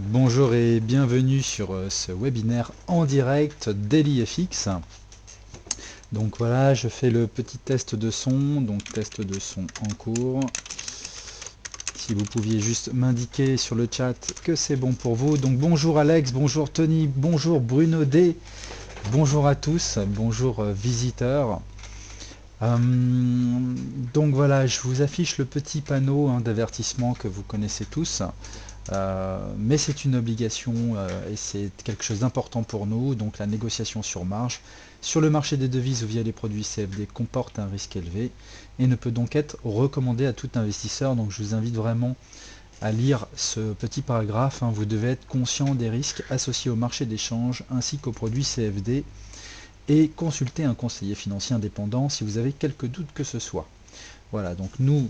Bonjour et bienvenue sur ce webinaire en direct DailyFX. Donc voilà, je fais le petit test de son, donc test de son en cours. Si vous pouviez juste m'indiquer sur le chat que c'est bon pour vous. Donc bonjour Alex, bonjour Tony, bonjour Bruno D, bonjour à tous, bonjour visiteurs. Donc voilà, je vous affiche le petit panneau d'avertissement que vous connaissez tous. Mais c'est une obligation et c'est quelque chose d'important pour nous. Donc la négociation sur marge sur le marché des devises ou via les produits CFD comporte un risque élevé et ne peut donc être recommandé à tout investisseur. Donc je vous invite vraiment à lire ce petit paragraphe. Vous devez être conscient des risques associés au marché d'échange ainsi qu'aux produits CFD et consulter un conseiller financier indépendant si vous avez quelques doutes que ce soit. Voilà, donc nous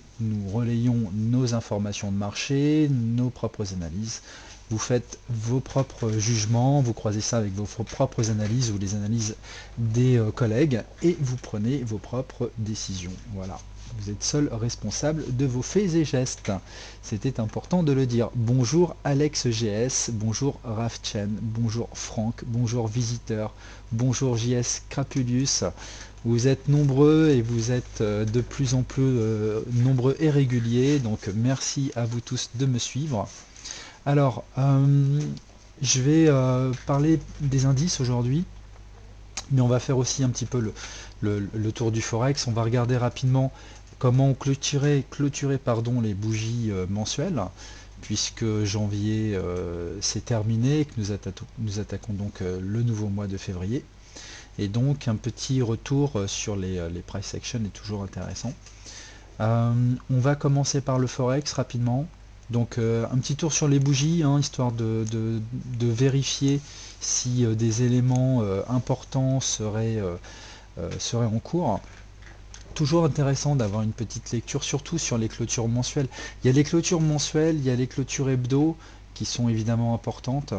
relayons nos informations de marché, nos propres analyses. Vous faites vos propres jugements, vous croisez ça avec vos propres analyses ou les analyses des collègues et vous prenez vos propres décisions. Voilà, vous êtes seul responsable de vos faits et gestes. C'était important de le dire. Bonjour Alex GS, bonjour Raf Chen, bonjour Franck, bonjour Visiteur, bonjour JS Crapulus. Vous êtes nombreux et vous êtes de plus en plus nombreux et réguliers, donc merci à vous tous de me suivre. Alors, je vais parler des indices aujourd'hui, mais on va faire aussi un petit peu le tour du Forex. On va regarder rapidement comment clôturer les bougies mensuelles, puisque janvier c'est terminé et que nous attaquons donc le nouveau mois de février. Et donc un petit retour sur les price action est toujours intéressant. On va commencer par le Forex rapidement. Donc un petit tour sur les bougies, histoire de vérifier si des éléments importants seraient en cours. Toujours intéressant d'avoir une petite lecture, surtout sur les clôtures mensuelles. Il y a les clôtures mensuelles, il y a les clôtures hebdo qui sont évidemment importantes.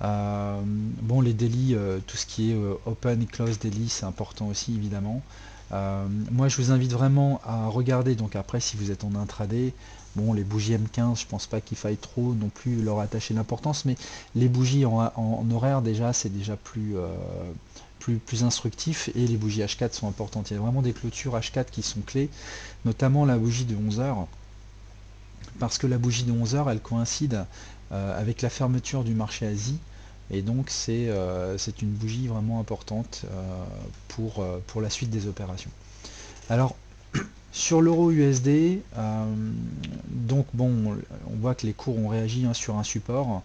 Bon, les daily, tout ce qui est open et close daily, c'est important aussi évidemment. Moi, je vous invite vraiment à regarder. Donc après, si vous êtes en intraday, bon, les bougies M15, je pense pas qu'il faille trop non plus leur attacher l'importance, mais les bougies en horaire déjà, c'est déjà plus instructif et les bougies H4 sont importantes. Il y a vraiment des clôtures H4 qui sont clés, notamment la bougie de 11 heures, parce que la bougie de 11 heures, elle coïncide avec la fermeture du marché Asie. Et donc c'est une bougie vraiment importante pour la suite des opérations. Alors sur l'euro USD, donc bon, on voit que les cours ont réagi sur un support.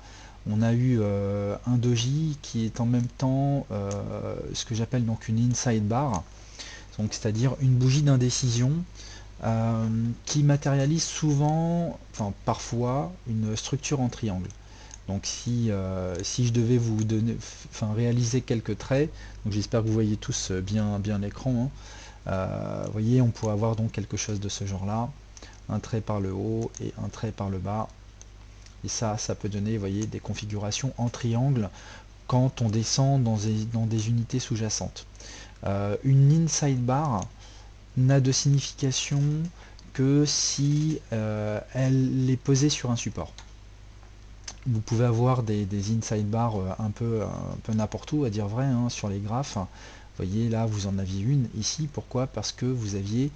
On a eu un doji qui est en même temps ce que j'appelle donc une inside bar, donc c'est-à-dire une bougie d'indécision qui matérialise souvent, enfin parfois, une structure en triangle. Donc si je devais vous donner, enfin réaliser quelques traits, donc j'espère que vous voyez tous bien l'écran. Vous voyez, on pourrait avoir donc quelque chose de ce genre-là, un trait par le haut et un trait par le bas. Et ça peut donner, vous voyez, des configurations en triangle quand on descend dans des unités sous-jacentes. Une inside bar n'a de signification que si elle est posée sur un support. Vous pouvez avoir des inside bars un peu n'importe où, à dire vrai, sur les graphes. Vous voyez, là, vous en aviez une ici. Pourquoi? Parce que vous aviez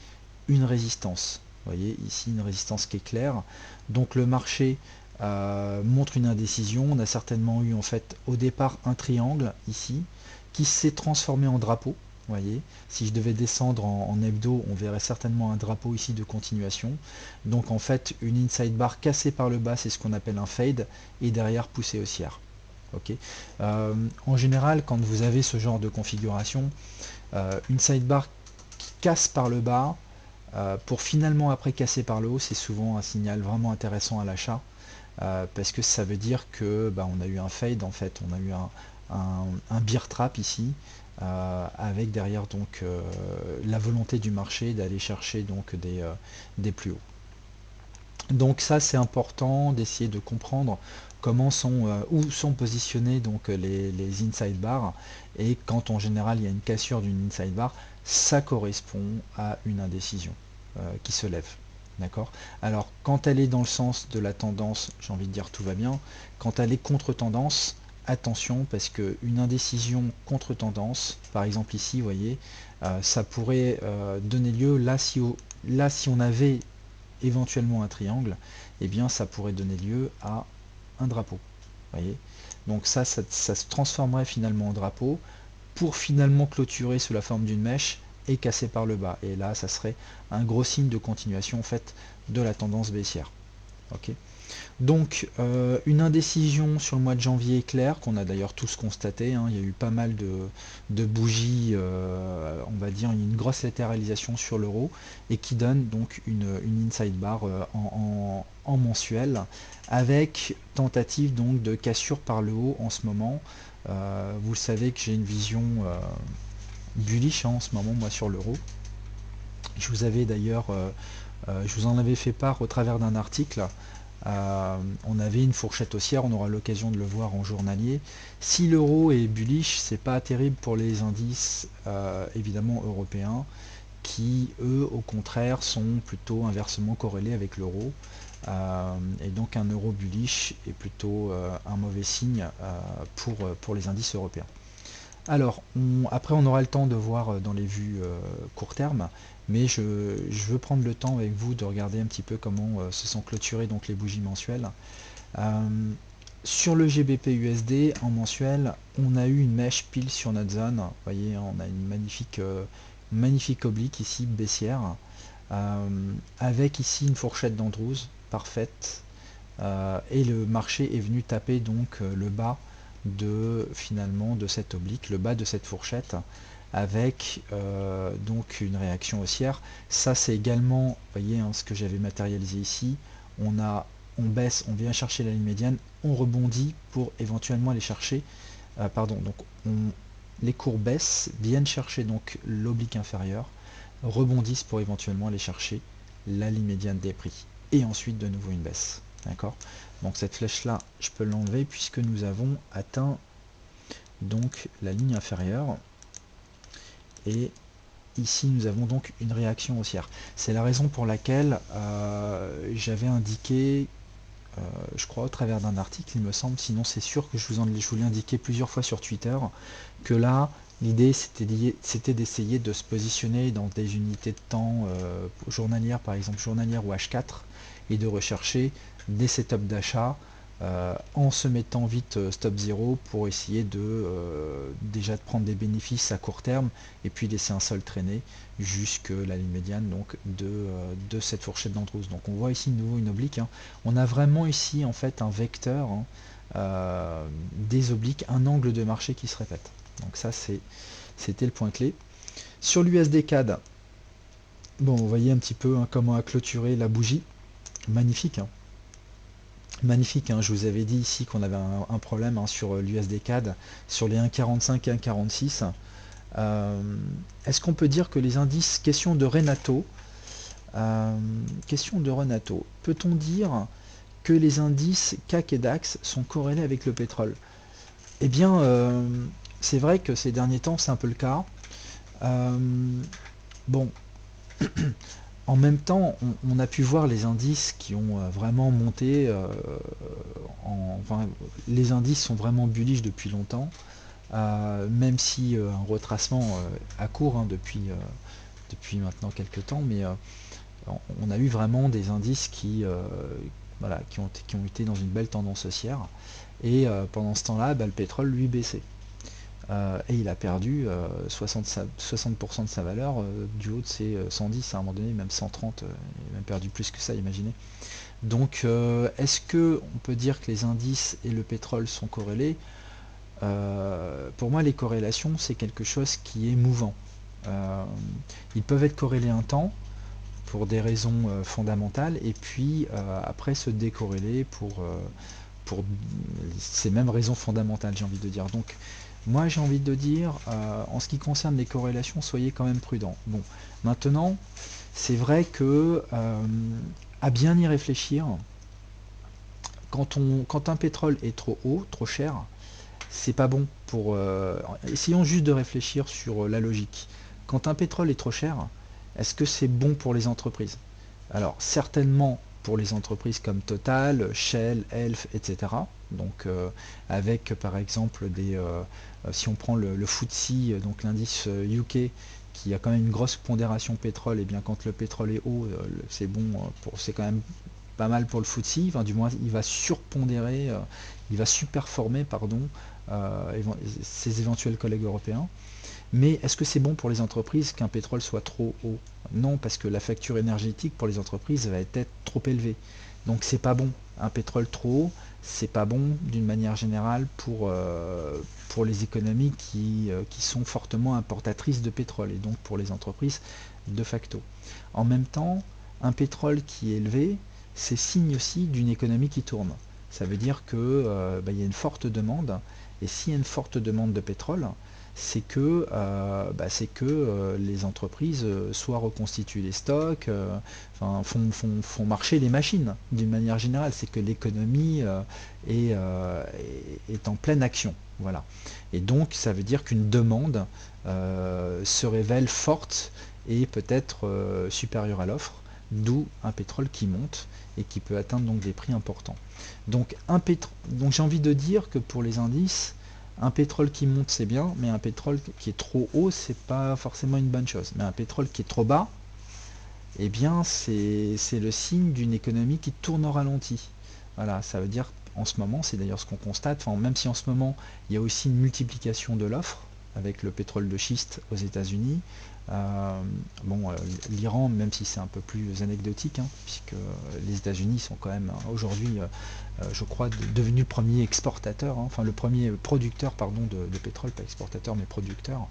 une résistance. Vous voyez, ici, une résistance qui est claire. Donc, le marché montre une indécision. On a certainement eu, en fait, au départ, un triangle, ici, qui s'est transformé en drapeau. Vous voyez, si je devais descendre en hebdo, on verrait certainement un drapeau ici de continuation. Donc en fait, une inside bar cassée par le bas, c'est ce qu'on appelle un fade, et derrière poussée haussière. Ok. En général, quand vous avez ce genre de configuration, une sidebar qui casse par le bas, pour finalement après casser par le haut, c'est souvent un signal vraiment intéressant à l'achat, parce que ça veut dire que on a eu un fade, en fait, on a eu un bear trap ici, avec derrière donc la volonté du marché d'aller chercher donc des plus hauts. Donc ça c'est important d'essayer de comprendre où sont positionnés donc les inside bars, et quand en général il y a une cassure d'une inside bar, ça correspond à une indécision qui se lève. D'accord? Alors, quand elle est dans le sens de la tendance, j'ai envie de dire tout va bien. Quand elle est contre-tendance, attention, parce que une indécision contre-tendance, par exemple ici, vous voyez, ça pourrait donner lieu, là, si on avait éventuellement un triangle, eh bien, ça pourrait donner lieu à un drapeau. Voyez? Donc ça se transformerait finalement en drapeau pour finalement clôturer sous la forme d'une mèche et casser par le bas. Et là, ça serait un gros signe de continuation en fait de la tendance baissière. Ok. Donc une indécision sur le mois de janvier éclair, qu'on a d'ailleurs tous constaté, hein. Il y a eu pas mal de bougies, on va dire une grosse latéralisation sur l'euro, et qui donne donc une inside bar en mensuel, avec tentative donc de cassure par le haut en ce moment. Vous savez que j'ai une vision bullish, hein, en ce moment moi sur l'euro. Je vous avais d'ailleurs, je vous en avais fait part au travers d'un article. On avait une fourchette haussière, on aura l'occasion de le voir en journalier. Si l'euro est bullish, c'est pas terrible pour les indices évidemment européens, qui eux au contraire sont plutôt inversement corrélés avec l'euro. Et donc un euro bullish est plutôt un mauvais signe pour les indices européens. Alors, après on aura le temps de voir dans les vues court terme, mais je veux prendre le temps avec vous de regarder un petit peu comment se sont clôturées donc les bougies mensuelles. Euh, sur le GBP USD en mensuel, on a eu une mèche pile sur notre zone. Vous voyez, on a une magnifique oblique ici baissière, avec ici une fourchette d'Andrews parfaite, et le marché est venu taper donc le bas de finalement de cette oblique, le bas de cette fourchette, avec donc une réaction haussière. Ça c'est également, vous voyez, hein, ce que j'avais matérialisé ici. On baisse, on vient chercher la ligne médiane, on rebondit pour éventuellement aller chercher, pardon, donc les cours baissent, viennent chercher donc l'oblique inférieur, rebondissent pour éventuellement aller chercher la ligne médiane des prix, et ensuite de nouveau une baisse. D'accord? Donc cette flèche là, je peux l'enlever puisque nous avons atteint donc la ligne inférieure, et ici nous avons donc une réaction haussière. C'est la raison pour laquelle j'avais indiqué, je crois au travers d'un article il me semble, sinon c'est sûr que je vous l'ai indiqué plusieurs fois sur Twitter, que là l'idée c'était d'essayer de se positionner dans des unités de temps journalières, par exemple journalière ou H4, et de rechercher des setups d'achat en se mettant vite stop 0 pour essayer déjà de prendre des bénéfices à court terme, et puis laisser un sol traîner jusque la ligne médiane donc de cette fourchette d'Andrews. Donc on voit ici de nouveau une oblique, hein. On a vraiment ici en fait un vecteur, hein, des obliques, un angle de marché qui se répète. Donc ça c'était le point clé. Sur l'USD CAD, bon, vous voyez un petit peu, hein, comment a clôturé la bougie. Magnifique, hein. Magnifique, hein. Je vous avais dit ici qu'on avait un problème, hein, sur l'USD CAD, sur les 1,45 et 1,46. Est-ce qu'on peut dire que les indices, question de Renato, peut-on dire que les indices CAC et DAX sont corrélés avec le pétrole? Eh bien, c'est vrai que ces derniers temps, c'est un peu le cas. Euh, bon, en même temps, on a pu voir les indices qui ont vraiment monté. Enfin, les indices sont vraiment bullish depuis longtemps, même si un retracement à court, hein, depuis maintenant quelques temps, mais on a eu vraiment des indices voilà, qui ont été dans une belle tendance haussière, et pendant ce temps-là, bah, le pétrole lui baissait. Et il a perdu 60% de sa valeur, du haut de ses 110 à un moment donné, même 130, il a même perdu plus que ça, imaginez. Donc est-ce que on peut dire que les indices et le pétrole sont corrélés? Pour moi les corrélations c'est quelque chose qui est mouvant. Euh, Ils peuvent être corrélés un temps pour des raisons fondamentales, et puis après se décorréler pour ces mêmes raisons fondamentales, j'ai envie de dire. Donc moi j'ai envie de dire, en ce qui concerne les corrélations, soyez quand même prudents. Bon, maintenant, c'est vrai que à bien y réfléchir, quand un pétrole est trop haut, trop cher, c'est pas bon pour. Essayons juste de réfléchir sur la logique. Quand un pétrole est trop cher, est-ce que c'est bon pour les entreprises? Alors certainement pour les entreprises comme Total, Shell, Elf, etc. Donc avec par exemple si on prend le FTSE, donc l'indice UK, qui a quand même une grosse pondération pétrole, et bien quand le pétrole est haut, c'est bon, c'est quand même pas mal pour le FTSE, enfin, du moins il va surpondérer, il va superformer, pardon, ses éventuels collègues européens. Mais est-ce que c'est bon pour les entreprises qu'un pétrole soit trop haut? Non, parce que la facture énergétique pour les entreprises va être trop élevée. Donc c'est pas bon. Un pétrole trop haut, c'est pas bon d'une manière générale pour les économies qui sont fortement importatrices de pétrole, et donc pour les entreprises de facto. En même temps, un pétrole qui est élevé, c'est signe aussi d'une économie qui tourne. Ça veut dire que il y a une forte demande, et s'il y a une forte demande de pétrole, c'est que les entreprises soit reconstituent les stocks, enfin, font marcher les machines d'une manière générale. C'est que l'économie est en pleine action. Voilà. Et donc ça veut dire qu'une demande se révèle forte et peut-être supérieure à l'offre, d'où un pétrole qui monte et qui peut atteindre donc des prix importants. Donc j'ai envie de dire que pour les indices, un pétrole qui monte, c'est bien, mais un pétrole qui est trop haut, c'est pas forcément une bonne chose. Mais un pétrole qui est trop bas, eh bien, c'est le signe d'une économie qui tourne au ralenti. Voilà, ça veut dire, en ce moment, c'est d'ailleurs ce qu'on constate, enfin, même si en ce moment, il y a aussi une multiplication de l'offre, avec le pétrole de schiste aux États-Unis. Euh, l'Iran, même si c'est un peu plus anecdotique, hein, puisque les États-Unis sont quand même aujourd'hui, je crois, devenus le premier exportateur, hein, enfin le premier producteur, pardon, de pétrole, pas exportateur, mais producteur.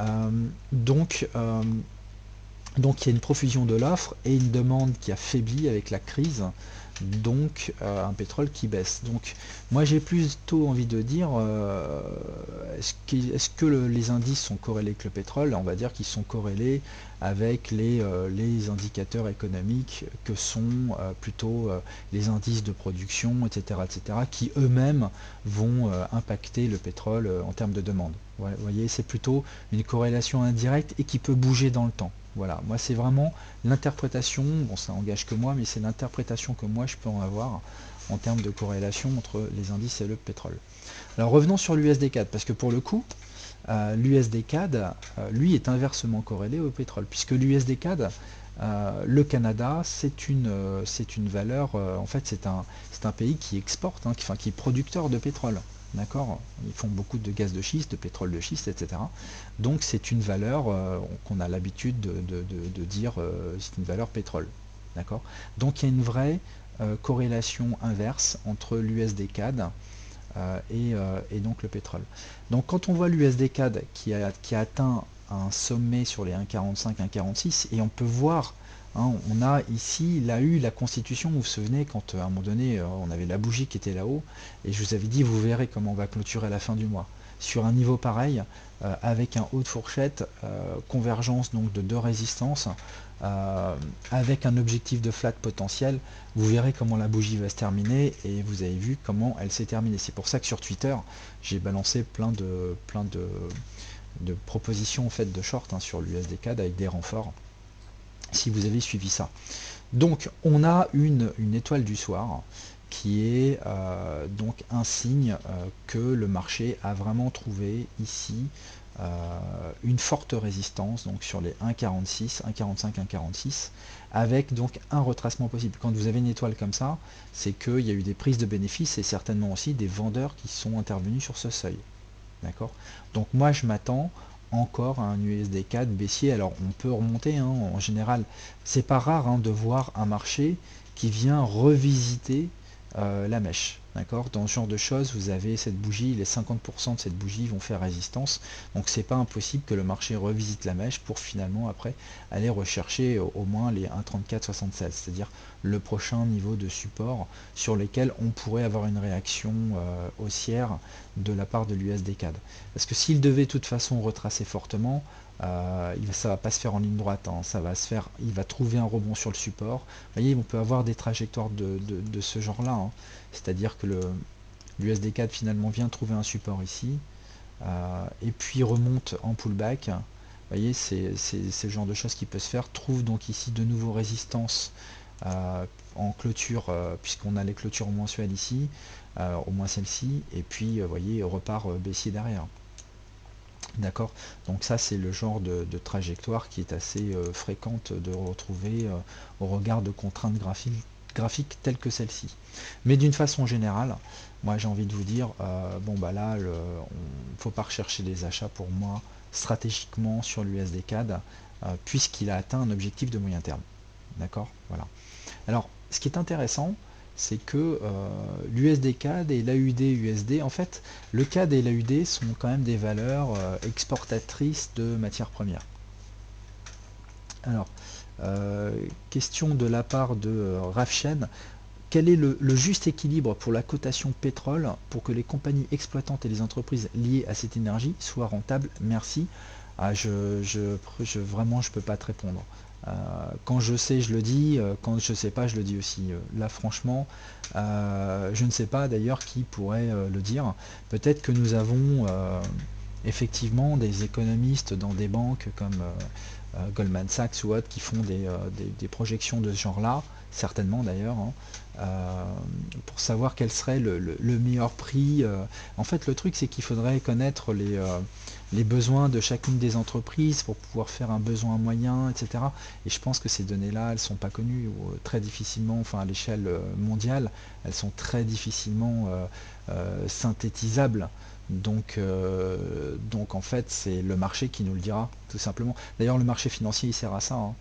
Euh, donc, euh, donc il y a une profusion de l'offre et une demande qui a faibli avec la crise, donc un pétrole qui baisse. Donc moi j'ai plutôt envie de dire, est-ce que les indices sont corrélés avec le pétrole? On va dire qu'ils sont corrélés avec les indicateurs économiques que sont plutôt les indices de production, etc., qui eux-mêmes vont impacter le pétrole en termes de demande. Vous voyez, c'est plutôt une corrélation indirecte et qui peut bouger dans le temps. Voilà, moi c'est vraiment l'interprétation, bon ça engage que moi, mais c'est l'interprétation que moi je peux en avoir en termes de corrélation entre les indices et le pétrole. Alors revenons sur l'USD-CAD, parce que pour le coup, l'USD-CAD, lui, est inversement corrélé au pétrole, puisque l'USD-CAD, le Canada, c'est une valeur, en fait c'est un pays qui exporte, hein, qui est producteur de pétrole. D'accord? Ils font beaucoup de gaz de schiste, de pétrole de schiste, etc. Donc c'est une valeur qu'on a l'habitude de dire, c'est une valeur pétrole. D'accord? Donc il y a une vraie corrélation inverse entre l'USD-CAD et donc le pétrole. Donc quand on voit l'USD-CAD qui a atteint un sommet sur les 1,45, 1,46, et on peut voir, hein, on a ici, il a eu la constitution, vous vous souvenez, quand à un moment donné, on avait la bougie qui était là-haut, et je vous avais dit, vous verrez comment on va clôturer à la fin du mois. Sur un niveau pareil, avec un haut de fourchette, convergence donc de deux résistances, euh, avec un objectif de flat potentiel, vous verrez comment la bougie va se terminer, et vous avez vu comment elle s'est terminée. C'est pour ça que sur Twitter, j'ai balancé plein de propositions en fait de short, hein, sur l'USD-CAD avec des renforts, si vous avez suivi ça. Donc on a une étoile du soir qui est donc un signe que le marché a vraiment trouvé ici une forte résistance, donc sur les 1,46, 1,45, 1,46, avec donc un retracement possible. Quand vous avez une étoile comme ça, c'est qu'il y a eu des prises de bénéfices et certainement aussi des vendeurs qui sont intervenus sur ce seuil. D'accord? Donc moi je m'attends encore à un USD-CAD baissier. Alors on peut remonter, hein, en général. C'est pas rare, hein, de voir un marché qui vient revisiter la mèche. D'accord? Dans ce genre de choses, vous avez cette bougie, les 50% de cette bougie vont faire résistance. Donc c'est pas impossible que le marché revisite la mèche pour finalement après aller rechercher au moins les 1,3476, c'est-à-dire le prochain niveau de support sur lesquels on pourrait avoir une réaction haussière de la part de l'USD-CAD. Parce que s'il devait de toute façon retracer fortement, ça va pas se faire en ligne droite, hein, ça va se faire, il va trouver un rebond sur le support. Vous voyez, on peut avoir des trajectoires de ce genre-là, hein. C'est-à-dire que l'USD-CAD finalement vient trouver un support ici, et puis remonte en pullback voyez, c'est le genre de choses qui peut se faire. Trouve donc ici de nouveau résistance en clôture, puisqu'on a les clôtures mensuelles ici, au moins celle-ci, et puis vous voyez, repart baissier derrière. D'accord. Donc ça, c'est le genre de trajectoire qui est assez fréquente de retrouver au regard de contraintes graphiques telles que celle-ci. Mais d'une façon générale, moi j'ai envie de vous dire, bon bah là, il ne faut pas rechercher des achats pour moi stratégiquement sur l'USD CAD, puisqu'il a atteint un objectif de moyen terme. D'accord. Voilà. Alors, ce qui est intéressant, c'est que l'USD CAD et l'AUD USD, en fait, le CAD et l'AUD sont quand même des valeurs exportatrices de matières premières. Alors, question de la part de Rafchen, quel est le juste équilibre pour la cotation pétrole pour que les compagnies exploitantes et les entreprises liées à cette énergie soient rentables? Merci. Ah, vraiment, je peux pas te répondre. Quand je sais, je le dis. Quand je sais pas, je le dis aussi. Là, franchement, je ne sais pas d'ailleurs qui pourrait le dire. Peut-être que nous avons effectivement des économistes dans des banques comme Goldman Sachs ou autres qui font des projections de ce genre-là, certainement d'ailleurs, hein, pour savoir quel serait le meilleur prix. En fait, le truc, c'est qu'il faudrait connaître les besoins de chacune des entreprises pour pouvoir faire un besoin moyen, etc. Et je pense que ces données-là, elles ne sont pas connues ou très difficilement, enfin à l'échelle mondiale, elles sont très difficilement synthétisables. Donc en fait, c'est le marché qui nous le dira, tout simplement. D'ailleurs, le marché financier, il sert à ça, hein.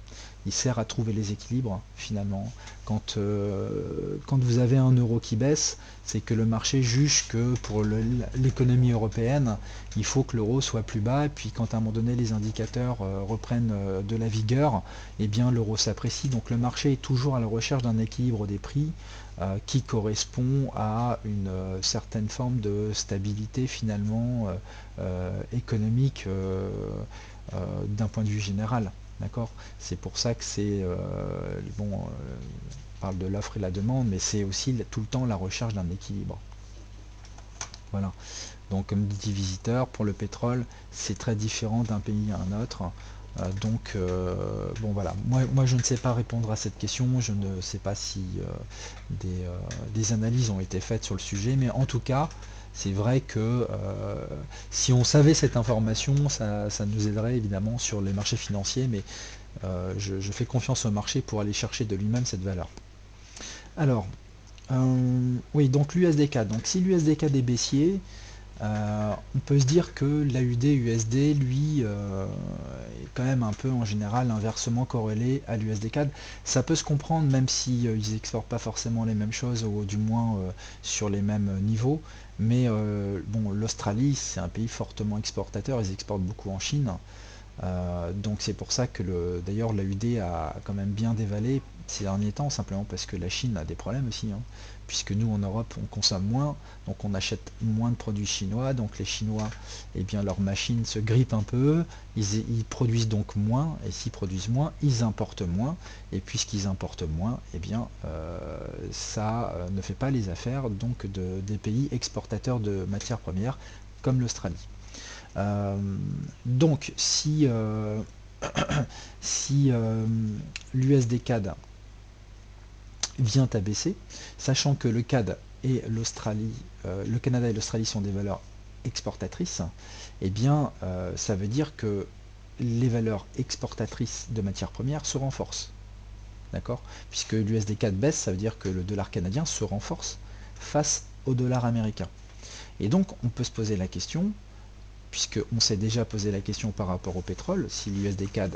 Il sert à trouver les équilibres, finalement. Quand vous avez un euro qui baisse, c'est que le marché juge que pour l'économie européenne, il faut que l'euro soit plus bas. Et puis quand à un moment donné, les indicateurs reprennent de la vigueur, eh bien l'euro s'apprécie. Donc le marché est toujours à la recherche d'un équilibre des prix qui correspond à une certaine forme de stabilité finalement économique d'un point de vue général. D'accord. C'est pour ça que c'est bon, on parle de l'offre et la demande, mais c'est aussi tout le temps la recherche d'un équilibre. Voilà. Donc comme dit Visiteur, pour le pétrole, c'est très différent d'un pays à un autre. Bon voilà, moi je ne sais pas répondre à cette question, je ne sais pas si des analyses ont été faites sur le sujet, mais en tout cas, c'est vrai que si on savait cette information, ça nous aiderait évidemment sur les marchés financiers, mais je fais confiance au marché pour aller chercher de lui-même cette valeur. Alors, oui, donc l'USD-CAD. Donc si l'USD-CAD est baissier, on peut se dire que l'AUD-USD, lui, est quand même un peu en général inversement corrélé à l'USD-CAD. Ça peut se comprendre même si ils n'exportent pas forcément les mêmes choses, ou du moins sur les mêmes niveaux. Mais bon, l'Australie, c'est un pays fortement exportateur, ils exportent beaucoup en Chine. Donc c'est pour ça que d'ailleurs l'AUD a quand même bien dévalé ces derniers temps, simplement parce que la Chine a des problèmes aussi, hein, puisque nous en Europe on consomme moins, donc on achète moins de produits chinois, donc les Chinois, eh bien leurs machines se grippent un peu, ils produisent donc moins, et s'ils produisent moins, ils importent moins, et puisqu'ils importent moins, eh bien ça ne fait pas les affaires donc des pays exportateurs de matières premières comme l'Australie. Euh, donc, si l'USD CAD vient à baisser, sachant que le CAD et l'Australie, le Canada et l'Australie sont des valeurs exportatrices, eh bien, ça veut dire que les valeurs exportatrices de matières premières se renforcent. D'accord. Puisque l'USD CAD baisse, ça veut dire que le dollar canadien se renforce face au dollar américain. Et donc, on peut se poser la question, puisqu'on s'est déjà posé la question par rapport au pétrole, si l'USD CAD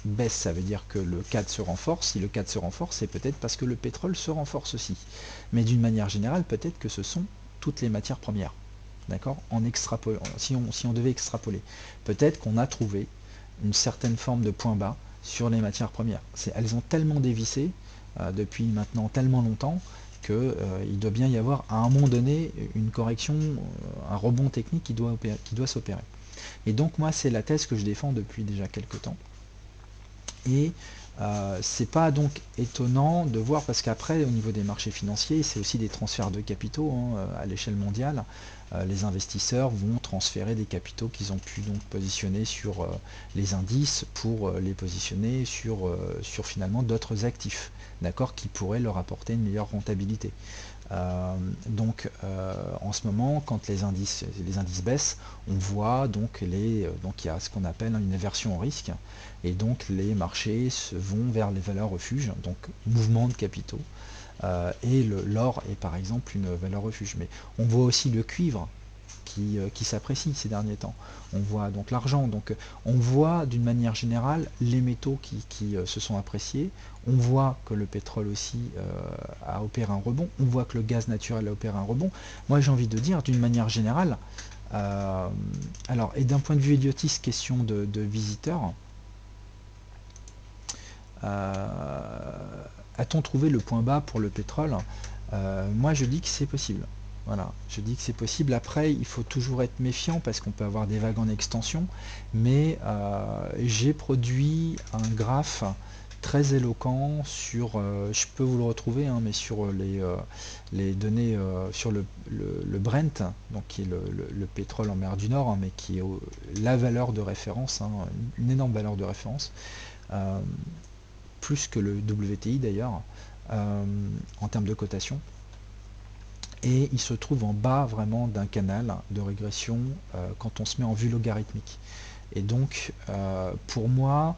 baisse, ça veut dire que le CAD se renforce. Si le CAD se renforce, c'est peut-être parce que le pétrole se renforce aussi. Mais d'une manière générale, peut-être que ce sont toutes les matières premières. D'accord. Si on devait extrapoler, peut-être qu'on a trouvé une certaine forme de point bas sur les matières premières. Elles ont tellement dévissé depuis maintenant tellement longtemps qu'il doit bien y avoir à un moment donné une correction, un rebond technique qui doit s'opérer. Et donc moi c'est la thèse que je défends depuis déjà quelques temps. Et C'est pas donc étonnant de voir, parce qu'après, au niveau des marchés financiers, c'est aussi des transferts de capitaux hein, à l'échelle mondiale. Les investisseurs vont transférer des capitaux qu'ils ont pu donc positionner sur les indices pour les positionner sur finalement d'autres actifs, d'accord, qui pourraient leur apporter une meilleure rentabilité. En ce moment, quand les indices baissent, on voit donc donc il y a ce qu'on appelle une aversion au risque, et donc les marchés vont vers les valeurs refuges, donc mouvement de capitaux. Et l'or est par exemple une valeur refuge. Mais on voit aussi le cuivre qui s'apprécie ces derniers temps. On voit donc l'argent, donc on voit d'une manière générale les métaux qui se sont appréciés. On voit que le pétrole aussi a opéré un rebond. On voit que le gaz naturel a opéré un rebond. Moi j'ai envie de dire d'une manière générale, alors et d'un point de vue idiotiste, question de visiteurs, a-t-on trouvé le point bas pour le pétrole? Moi je dis que c'est possible. Voilà, je dis que c'est possible. Après, il faut toujours être méfiant parce qu'on peut avoir des vagues en extension, mais j'ai produit un graphe très éloquent sur, je peux vous le retrouver, hein, mais sur les données, sur le Brent, donc qui est le pétrole en mer du Nord, hein, mais qui est la valeur de référence, hein, une énorme valeur de référence. Plus que le WTI d'ailleurs, en termes de cotation. Et il se trouve en bas vraiment d'un canal de régression quand on se met en vue logarithmique. Et donc, pour moi,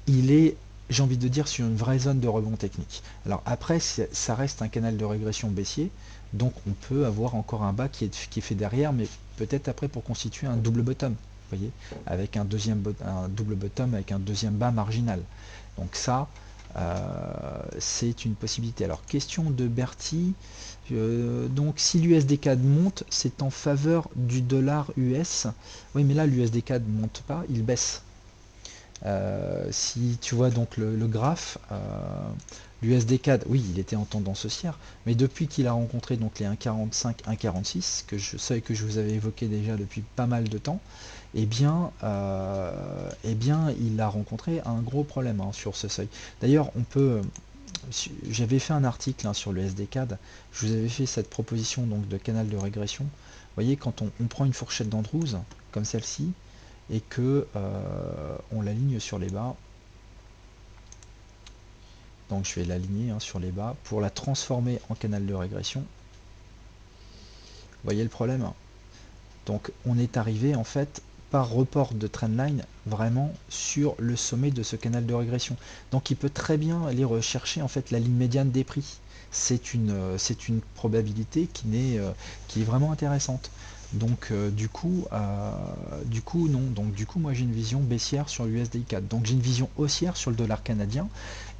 il est, j'ai envie de dire, sur une vraie zone de rebond technique. Alors après, ça reste un canal de régression baissier, donc on peut avoir encore un bas qui est fait derrière, mais peut-être après pour constituer un double bottom, vous voyez, avec un double bottom avec un deuxième bas marginal. Donc ça, c'est une possibilité. Alors question de Bertie, donc si l'USD-CAD monte, c'est en faveur du dollar US. Oui, mais là l'USD-CAD ne monte pas, il baisse. Si tu vois donc le graphe, l'USD-CAD, oui, il était en tendance haussière, mais depuis qu'il a rencontré donc les 1,45, 1,46, que je vous avais évoqué déjà depuis pas mal de temps, eh bien, il a rencontré un gros problème hein, sur ce seuil. D'ailleurs, j'avais fait un article hein, sur le SD-CAD, je vous avais fait cette proposition donc de canal de régression. Vous voyez, quand on prend une fourchette d'Andrews, comme celle-ci, et que on l'aligne sur les bas, donc je vais l'aligner hein, sur les bas, pour la transformer en canal de régression. Vous voyez le problème? Donc on est arrivé en fait par report de trendline vraiment sur le sommet de ce canal de régression. Donc il peut très bien aller rechercher en fait la ligne médiane des prix. C'est une probabilité qui est vraiment intéressante. Donc du coup non. Donc du coup moi j'ai une vision baissière sur l'USD4. Donc j'ai une vision haussière sur le dollar canadien.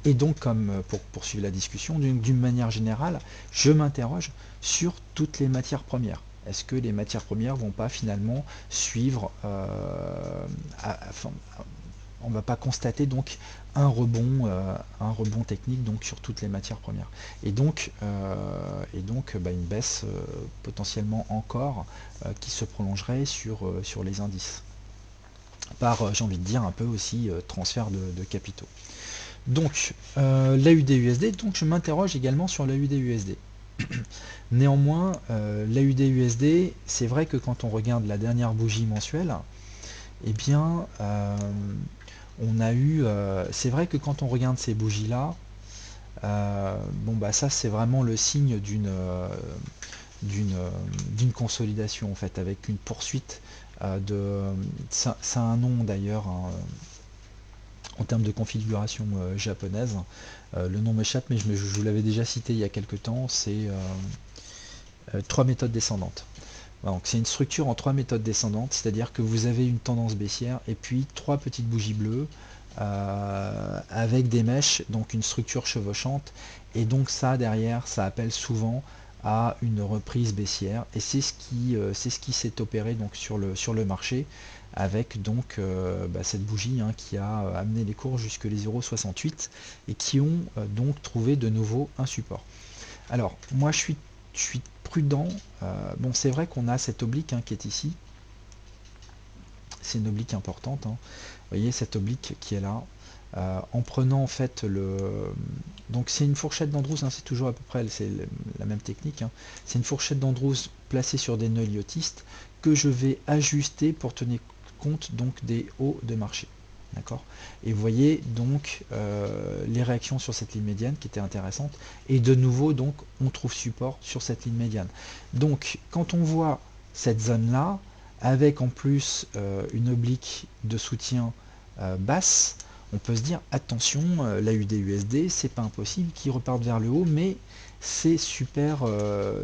Et donc comme pour poursuivre la discussion, d'une manière générale, je m'interroge sur toutes les matières premières. Est-ce que les matières premières vont pas finalement suivre enfin, on va pas constater donc un rebond technique donc sur toutes les matières premières. Et donc une baisse potentiellement encore qui se prolongerait sur les indices. Par, j'ai envie de dire, un peu aussi transfert de capitaux. Donc, l'AUD-USD, donc je m'interroge également sur l'AUD-USD. Néanmoins, l'AUD-USD, c'est vrai que quand on regarde la dernière bougie mensuelle, eh bien, on a eu... c'est vrai que quand on regarde ces bougies-là, bon bah ça c'est vraiment le signe d'une consolidation en fait, avec une poursuite ça a un nom d'ailleurs, hein, en termes de configuration japonaise. Le nom m'échappe, mais je vous l'avais déjà cité il y a quelques temps, c'est 3 méthodes descendantes. Donc c'est une structure en 3 méthodes descendantes, c'est-à-dire que vous avez une tendance baissière et puis 3 petites bougies bleues avec des mèches, donc une structure chevauchante, et donc ça derrière, ça appelle souvent à une reprise baissière, et c'est ce qui s'est opéré donc sur le marché, avec donc cette bougie hein, qui a amené les cours jusque les 0,68 et qui ont donc trouvé de nouveau un support. Alors moi je suis prudent. Bon, c'est vrai qu'on a cette oblique hein, qui est ici. C'est une oblique importante. Hein. Vous voyez cette oblique qui est là. en prenant en fait donc c'est une fourchette d'Andrews, hein, c'est toujours à peu près la même technique, hein. C'est une fourchette d'Andrews placée sur des nœuds lyotistes que je vais ajuster pour tenir compte donc des hauts de marché. D'accord. Et vous voyez donc les réactions sur cette ligne médiane qui étaient intéressantes. Et de nouveau, donc, on trouve support sur cette ligne médiane. Donc, quand on voit cette zone-là, avec en plus une oblique de soutien basse, on peut se dire attention, la UD-USD, c'est pas impossible qu'il reparte vers le haut, mais c'est super,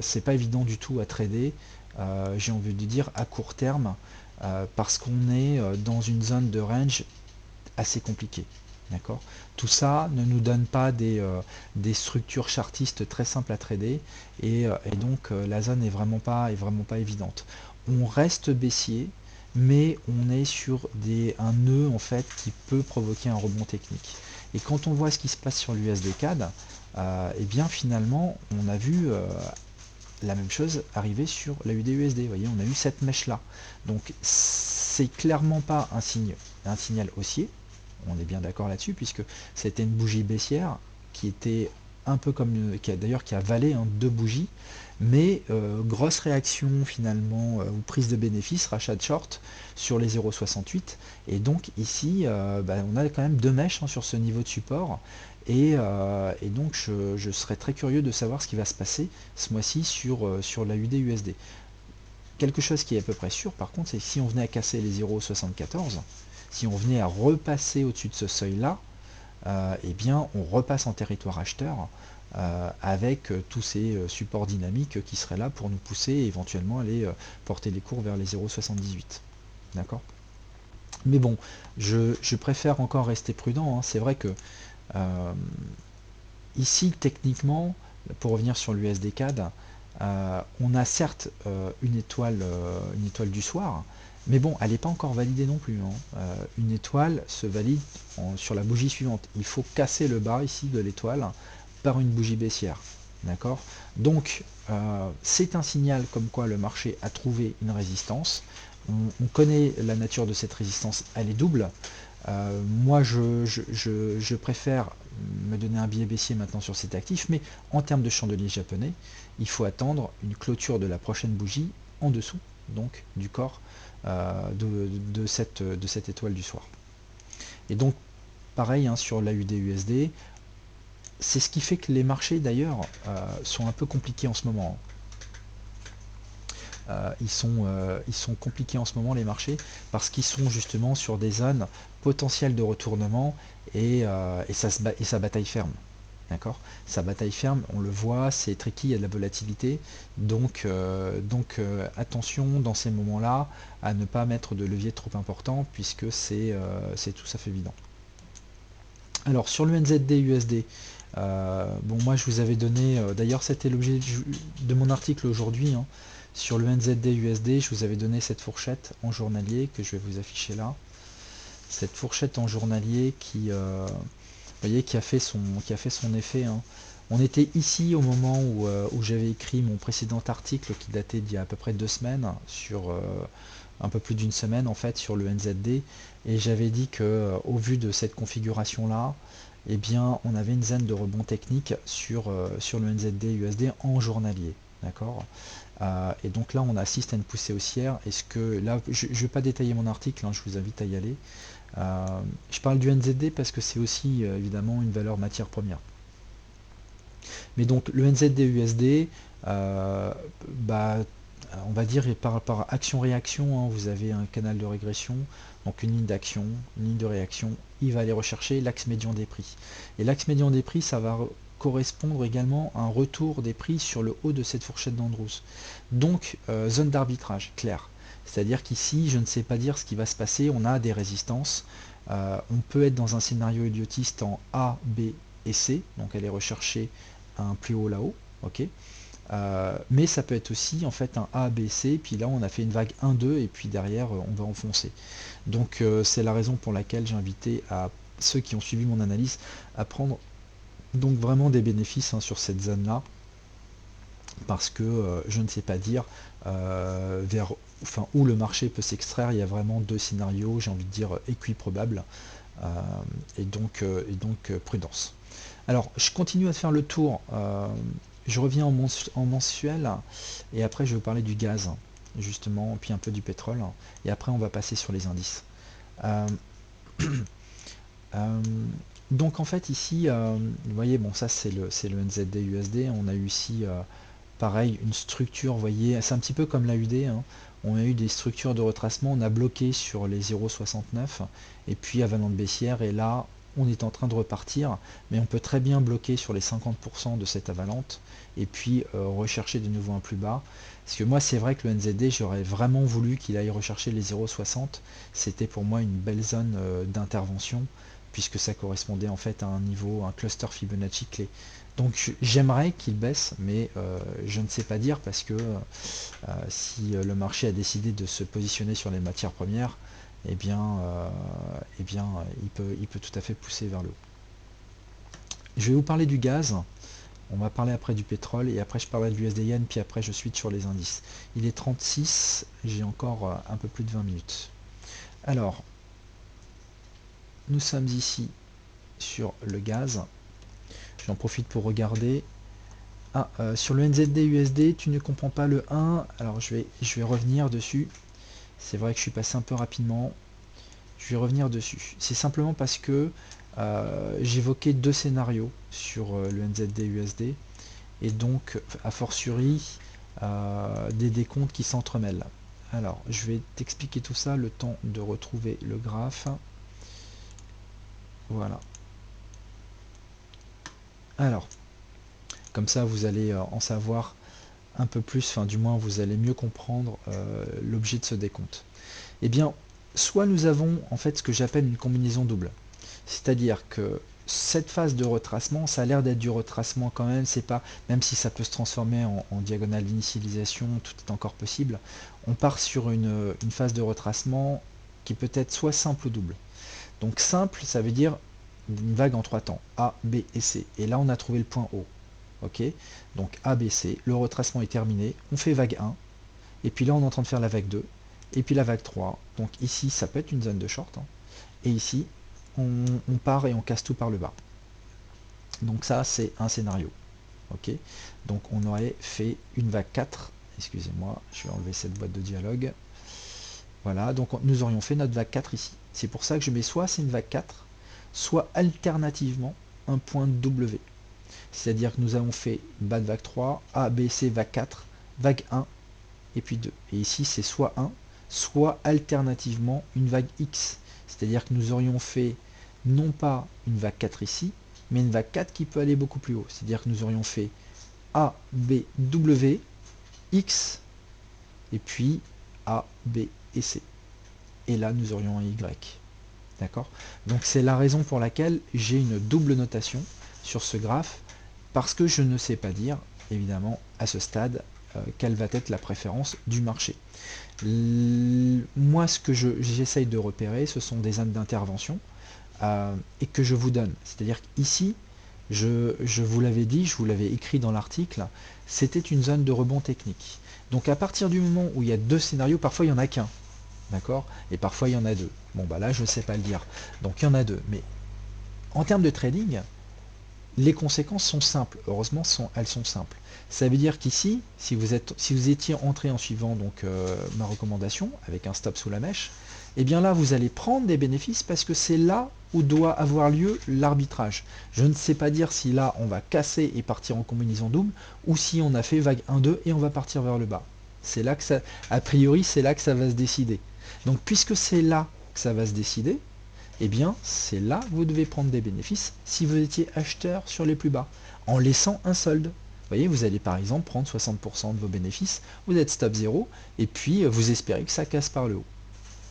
c'est pas évident du tout à trader, j'ai envie de dire à court terme, parce qu'on est dans une zone de range assez compliquée. D'accord. Tout ça ne nous donne pas des structures chartistes très simples à trader et donc la zone est vraiment pas évidente. On reste baissier, mais on est sur un nœud en fait qui peut provoquer un rebond technique. Et quand on voit ce qui se passe sur l'USD CAD, et bien finalement on a vu la même chose arriver sur la UD-USD. Vous voyez, on a eu cette mèche là. Donc c'est clairement pas un signal haussier. On est bien d'accord là-dessus, puisque c'était une bougie baissière qui était un peu comme, qui a avalé deux bougies, mais grosse réaction finalement, ou prise de bénéfice, rachat de short sur les 0,68, et donc ici on a quand même deux mèches sur ce niveau de support, et donc je serais très curieux de savoir ce qui va se passer ce mois-ci sur la UD-USD. Quelque chose qui est à peu près sûr par contre, c'est que si on venait à casser les 0,74, si on venait à repasser au-dessus de ce seuil-là, eh bien on repasse en territoire acheteur avec tous ces supports dynamiques qui seraient là pour nous pousser et éventuellement aller porter les cours vers les 0,78. D'accord. Mais bon, je préfère encore rester prudent, hein. C'est vrai que ici, techniquement, pour revenir sur l'USD CAD, on a certes une étoile du soir, mais bon, elle n'est pas encore validée non plus, hein. Une étoile se valide sur la bougie suivante. Il faut casser le bas ici de l'étoile par une bougie baissière. D'accord. Donc, c'est un signal comme quoi le marché a trouvé une résistance. On connaît la nature de cette résistance, elle est double. Moi, je préfère me donner un biais baissier maintenant sur cet actif, mais en termes de chandelier japonais, il faut attendre une clôture de la prochaine bougie en dessous, donc du corps de cette étoile du soir. Et donc, pareil hein, sur l'AUD-USD, c'est ce qui fait que les marchés d'ailleurs sont un peu compliqués en ce moment. Ils sont compliqués en ce moment les marchés parce qu'ils sont justement sur des zones potentielles de retournement et ça bataille ferme. D'accord. Sa bataille ferme, on le voit, c'est tricky, il y a de la volatilité, donc attention dans ces moments-là à ne pas mettre de levier trop important puisque c'est tout ça fait évident. Alors sur le NZD USD, bon moi je vous avais donné, d'ailleurs c'était l'objet de mon article aujourd'hui, hein, sur le NZD USD, je vous avais donné cette fourchette en journalier que je vais vous afficher là. Cette fourchette en journalier qui, voyez, qui a fait son effet, hein. On était ici au moment où j'avais écrit mon précédent article qui datait d'il y a à peu près 2 semaines, sur un peu plus d'une semaine en fait, sur le NZD, et j'avais dit que au vu de cette configuration là, eh bien on avait une zone de rebond technique sur le NZD USD en journalier. D'accord. Et donc là on assiste à une poussée haussière. Est-ce que là, je ne vais pas détailler mon article, hein, je vous invite à y aller. Je parle du NZD parce que c'est aussi évidemment une valeur matière première. Mais donc le NZD USD, on va dire par rapport à action-réaction, hein, vous avez un canal de régression, donc une ligne d'action, une ligne de réaction, il va aller rechercher l'axe médian des prix. Et l'axe médian des prix, ça va correspondre également à un retour des prix sur le haut de cette fourchette d'Andrews. Donc zone d'arbitrage, clair. C'est-à-dire qu'ici, je ne sais pas dire ce qui va se passer, on a des résistances, on peut être dans un scénario idiotiste en A, B et C, donc aller rechercher un plus haut là-haut, ok. Mais ça peut être aussi en fait un A, B, C, puis là on a fait une vague 1-2 et puis derrière on va enfoncer. Donc c'est la raison pour laquelle j'ai invité à ceux qui ont suivi mon analyse à prendre donc vraiment des bénéfices hein, sur cette zone là, parce que je ne sais pas dire où le marché peut s'extraire. Il y a vraiment deux scénarios, j'ai envie de dire équiprobables. Prudence. Alors, je continue à faire le tour. Je reviens en mensuel et après je vais vous parler du gaz, justement, puis un peu du pétrole. Et après, on va passer sur les indices. Euh, euh, donc en fait ici, vous voyez, bon ça c'est le NZD USD. On a eu ici pareil une structure, vous voyez, c'est un petit peu comme la UD, hein. On a eu des structures de retracement, on a bloqué sur les 0,69 et puis avalante baissière, et là on est en train de repartir, mais on peut très bien bloquer sur les 50% de cette avalante et puis rechercher de nouveau un plus bas. Parce que moi c'est vrai que le NZD, j'aurais vraiment voulu qu'il aille rechercher les 0,60. C'était pour moi une belle zone d'intervention, puisque ça correspondait en fait à un niveau, un cluster Fibonacci clé. Donc j'aimerais qu'il baisse, mais je ne sais pas dire, parce que si le marché a décidé de se positionner sur les matières premières, il peut tout à fait pousser vers le haut. Je vais vous parler du gaz, on va parler après du pétrole, et après je parlerai du USD Yen, puis après je suis sur les indices. Il est 36, j'ai encore un peu plus de 20 minutes. Alors, nous sommes ici sur le gaz. J'en profite pour regarder. Sur le NZD USD, tu ne comprends pas le 1. Alors je vais revenir dessus. C'est vrai que je suis passé un peu rapidement. Je vais revenir dessus. C'est simplement parce que j'évoquais deux scénarios sur le NZD USD. Et donc, a fortiori, des décomptes qui s'entremêlent. Alors, je vais t'expliquer tout ça, le temps de retrouver le graphe. Voilà. Alors, comme ça, vous allez en savoir un peu plus, enfin du moins vous allez mieux comprendre l'objet de ce décompte. Eh bien, soit nous avons en fait ce que j'appelle une combinaison double. C'est-à-dire que cette phase de retracement, ça a l'air d'être du retracement quand même, c'est pas, même si ça peut se transformer en diagonale d'initialisation, tout est encore possible. On part sur une phase de retracement qui peut être soit simple ou double. Donc simple, ça veut dire une vague en trois temps, A, B et C. Et là, on a trouvé le point haut. Ok, donc A, B, C, le retracement est terminé, on fait vague 1, et puis là on est en train de faire la vague 2, et puis la vague 3, donc ici ça peut être une zone de short, hein, et ici on part et on casse tout par le bas. Donc ça c'est un scénario. Ok, donc on aurait fait une vague 4, excusez-moi, je vais enlever cette boîte de dialogue. Voilà, donc nous aurions fait notre vague 4 ici. C'est pour ça que je mets soit c'est une vague 4, soit alternativement un point W. C'est-à-dire que nous avons fait bas de vague 3, A, B, C, vague 4, vague 1, et puis 2. Et ici, c'est soit 1, soit alternativement une vague X. C'est-à-dire que nous aurions fait non pas une vague 4 ici, mais une vague 4 qui peut aller beaucoup plus haut. C'est-à-dire que nous aurions fait A, B, W, X, et puis A, B et C. Et là, nous aurions un Y. D'accord? Donc c'est la raison pour laquelle j'ai une double notation sur ce graphe, parce que je ne sais pas dire, évidemment, à ce stade, quelle va être la préférence du marché. Moi, ce que j'essaye de repérer, ce sont des zones d'intervention et que je vous donne. C'est-à-dire qu'ici, je vous l'avais dit, je vous l'avais écrit dans l'article, c'était une zone de rebond technique. Donc à partir du moment où il y a deux scénarios, parfois il n'y en a qu'un, d'accord? Et parfois il y en a deux. Bon bah là je ne sais pas le dire. Donc il y en a deux. Mais en termes de trading, les conséquences sont simples. Heureusement, elles sont simples. Ça veut dire qu'ici, si vous étiez entré en suivant donc ma recommandation avec un stop sous la mèche, et bien là vous allez prendre des bénéfices, parce que c'est là où doit avoir lieu l'arbitrage. Je ne sais pas dire si là on va casser et partir en combinaison double, ou si on a fait vague 1-2 et on va partir vers le bas. C'est là que ça, a priori, c'est là que ça va se décider. Donc puisque c'est là que ça va se décider, eh bien c'est là que vous devez prendre des bénéfices si vous étiez acheteur sur les plus bas, en laissant un solde. Vous voyez, vous allez par exemple prendre 60% de vos bénéfices, vous êtes stop 0, et puis vous espérez que ça casse par le haut.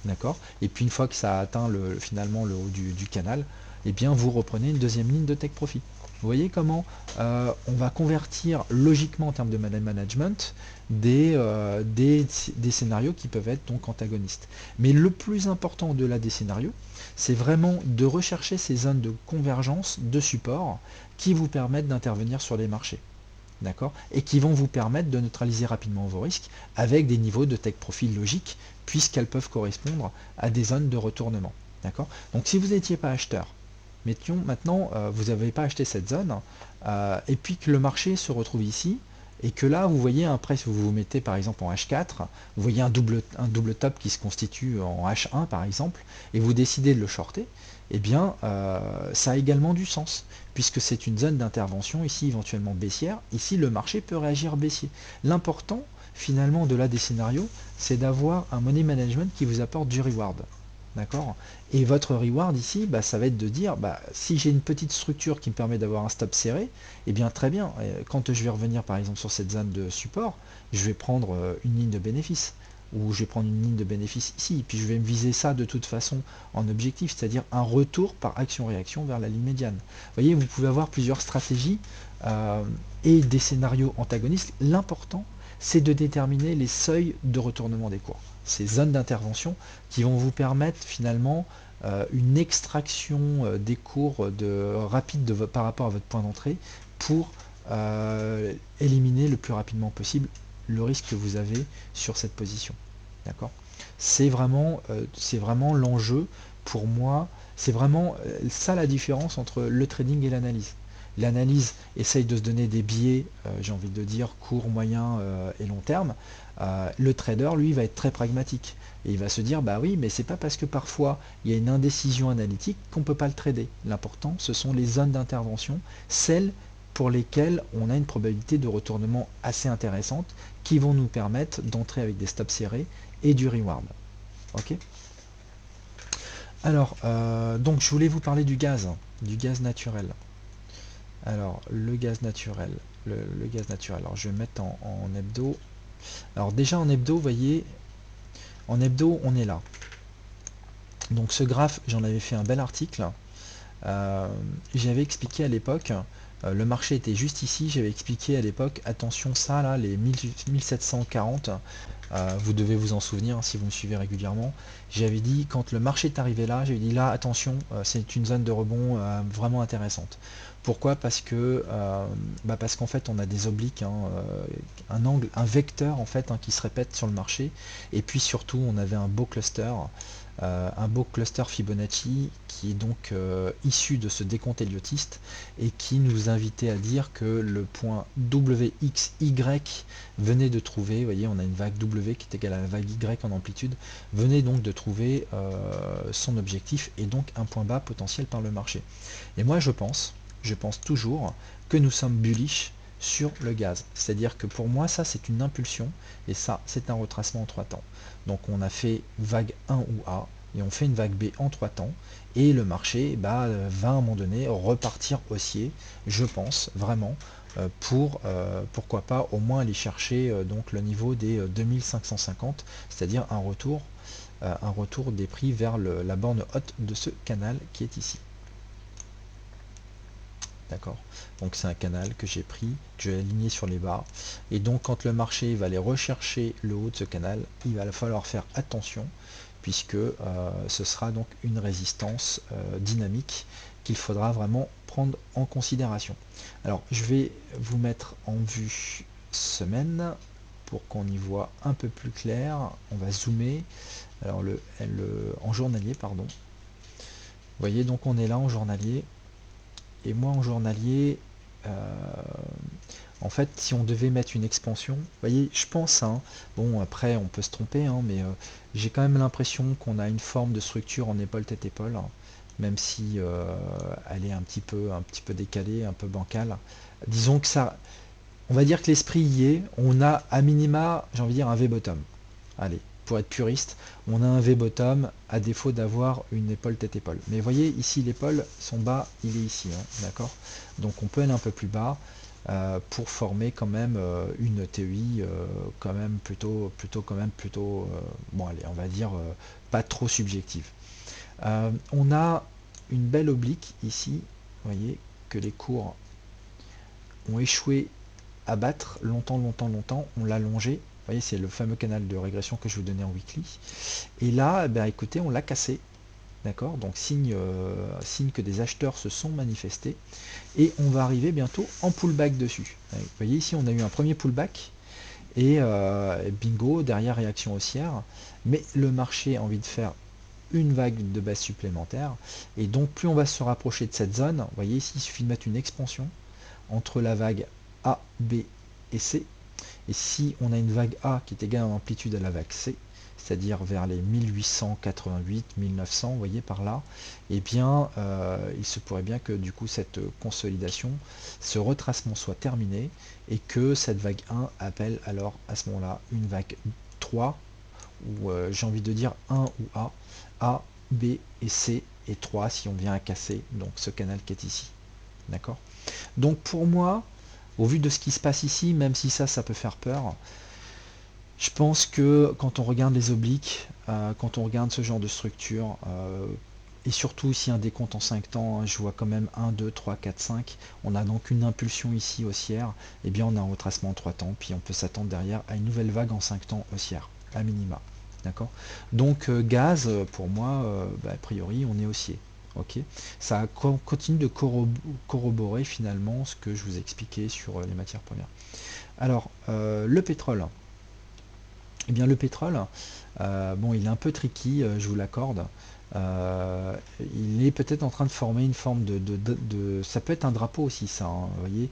D'accord? Et puis une fois que ça a atteint finalement le haut du canal, eh bien vous reprenez une deuxième ligne de take profit. Vous voyez comment on va convertir logiquement en termes de management des scénarios qui peuvent être donc antagonistes. Mais le plus important au-delà des scénarios, c'est vraiment de rechercher ces zones de convergence, de support, qui vous permettent d'intervenir sur les marchés. D'accord? Et qui vont vous permettre de neutraliser rapidement vos risques avec des niveaux de take profit logiques, puisqu'elles peuvent correspondre à des zones de retournement. D'accord? Donc si vous n'étiez pas acheteur, mettions maintenant, vous n'avez pas acheté cette zone, et puis que le marché se retrouve ici, et que là, vous voyez un prix, si vous vous mettez par exemple en H4, vous voyez un double top qui se constitue en H1 par exemple, et vous décidez de le shorter, eh bien, ça a également du sens, puisque c'est une zone d'intervention, ici éventuellement baissière, ici le marché peut réagir baissier. L'important, finalement, au-delà des scénarios, c'est d'avoir un money management qui vous apporte du reward. D'accord? Et votre reward ici, bah, ça va être de dire, bah, si j'ai une petite structure qui me permet d'avoir un stop serré, eh bien très bien. Quand je vais revenir par exemple sur cette zone de support, je vais prendre une ligne de bénéfice. Ou je vais prendre une ligne de bénéfice ici, puis je vais me viser ça de toute façon en objectif, c'est-à-dire un retour par action-réaction vers la ligne médiane. Vous voyez, vous pouvez avoir plusieurs stratégies et des scénarios antagonistes. L'important, c'est de déterminer les seuils de retournement des cours, ces zones d'intervention qui vont vous permettre finalement une extraction des cours rapide par rapport à votre point d'entrée pour éliminer le plus rapidement possible le risque que vous avez sur cette position. D'accord? C'est vraiment l'enjeu pour moi. C'est vraiment ça la différence entre le trading et l'analyse. L'analyse essaye de se donner des biais, j'ai envie de dire, court, moyen et long terme. Le trader, lui, va être très pragmatique. Et il va se dire, bah oui, mais c'est pas parce que parfois il y a une indécision analytique qu'on ne peut pas le trader. L'important, ce sont les zones d'intervention, celles pour lesquelles on a une probabilité de retournement assez intéressante, qui vont nous permettre d'entrer avec des stops serrés et du reward. Ok. Alors, donc je voulais vous parler du gaz naturel. Alors, le gaz naturel, le gaz naturel. Alors, je vais mettre en hebdo. Alors déjà en hebdo, vous voyez, en hebdo, on est là. Donc ce graphe, j'en avais fait un bel article. J'avais expliqué à l'époque, le marché était juste ici, j'avais expliqué à l'époque, attention ça là, les 1740, vous devez vous en souvenir si vous me suivez régulièrement, j'avais dit quand le marché est arrivé là, j'avais dit là attention, c'est une zone de rebond vraiment intéressante. Pourquoi? Parce qu'en fait on a des obliques, un angle, un vecteur en fait qui se répète sur le marché, et puis surtout on avait un beau cluster Fibonacci qui est donc issu de ce décompte héliotiste et qui nous invitait à dire que le point WXY venait de trouver, vous voyez on a une vague W qui est égale à la vague Y en amplitude, venait donc de trouver son objectif et donc un point bas potentiel par le marché. Et moi je pense toujours que nous sommes bullish sur le gaz. C'est-à-dire que pour moi ça c'est une impulsion et ça c'est un retracement en 3 temps. Donc on a fait vague 1 ou A et on fait une vague B en 3 temps et le marché va à un moment donné repartir haussier, je pense vraiment, pour pourquoi pas au moins aller chercher donc le niveau des 2550, c'est-à-dire un retour des prix vers la borne haute de ce canal qui est ici. D'accord? Donc c'est un canal que j'ai pris, que j'ai aligné sur les bas. Et donc quand le marché va aller rechercher le haut de ce canal, il va falloir faire attention, puisque ce sera donc une résistance dynamique qu'il faudra vraiment prendre en considération. Alors je vais vous mettre en vue semaine pour qu'on y voit un peu plus clair. On va zoomer. Alors en journalier, pardon. Vous voyez, donc on est là en journalier. Et moi en journalier, en fait, si on devait mettre une expansion, vous voyez, je pense, bon après on peut se tromper, mais j'ai quand même l'impression qu'on a une forme de structure en épaule tête épaule, même si elle est un petit peu décalée, un peu bancale. Disons que ça, on va dire que l'esprit y est, on a à minima, j'ai envie de dire un V-bottom. Allez, pour être puriste, on a un V-bottom à défaut d'avoir une épaule tête-épaule. Mais vous voyez, ici l'épaule, son bas, il est ici, d'accord? Donc on peut aller un peu plus bas pour former quand même une TEI quand même plutôt bon allez, on va dire pas trop subjective. On a une belle oblique ici, vous voyez, que les cours ont échoué à battre longtemps, on l'a longé. Vous voyez, c'est le fameux canal de régression que je vous donnais en weekly. Et là, écoutez, on l'a cassé. D'accord? Donc signe que des acheteurs se sont manifestés. Et on va arriver bientôt en pullback dessus. Vous voyez, ici, on a eu un premier pullback. Et bingo, derrière réaction haussière. Mais le marché a envie de faire une vague de base supplémentaire. Et donc plus on va se rapprocher de cette zone, vous voyez ici, il suffit de mettre une expansion entre la vague A, B et C. Et si on a une vague A qui est égale en amplitude à la vague C, c'est-à-dire vers les 1888, 1900, vous voyez par là, eh bien, il se pourrait bien que du coup cette consolidation, ce retracement soit terminé et que cette vague 1 appelle alors à ce moment-là une vague 3, ou j'ai envie de dire 1 ou A, B et C et 3 si on vient à casser donc ce canal qui est ici. D'accord? Donc pour moi, au vu de ce qui se passe ici, même si ça peut faire peur, je pense que quand on regarde les obliques, quand on regarde ce genre de structure, et surtout ici un décompte en 5 temps, hein, je vois quand même 1, 2, 3, 4, 5, on a donc une impulsion ici haussière, et bien on a un retracement en 3 temps, puis on peut s'attendre derrière à une nouvelle vague en 5 temps haussière, à minima. D'accord? Donc gaz, pour moi, a priori, on est haussier. Ok, ça continue de corroborer finalement ce que je vous ai expliqué sur les matières premières. Alors, le pétrole. Eh bien, le pétrole, bon, il est un peu tricky, je vous l'accorde. Il est peut-être en train de former une forme ça peut être un drapeau aussi, ça, hein, vous voyez.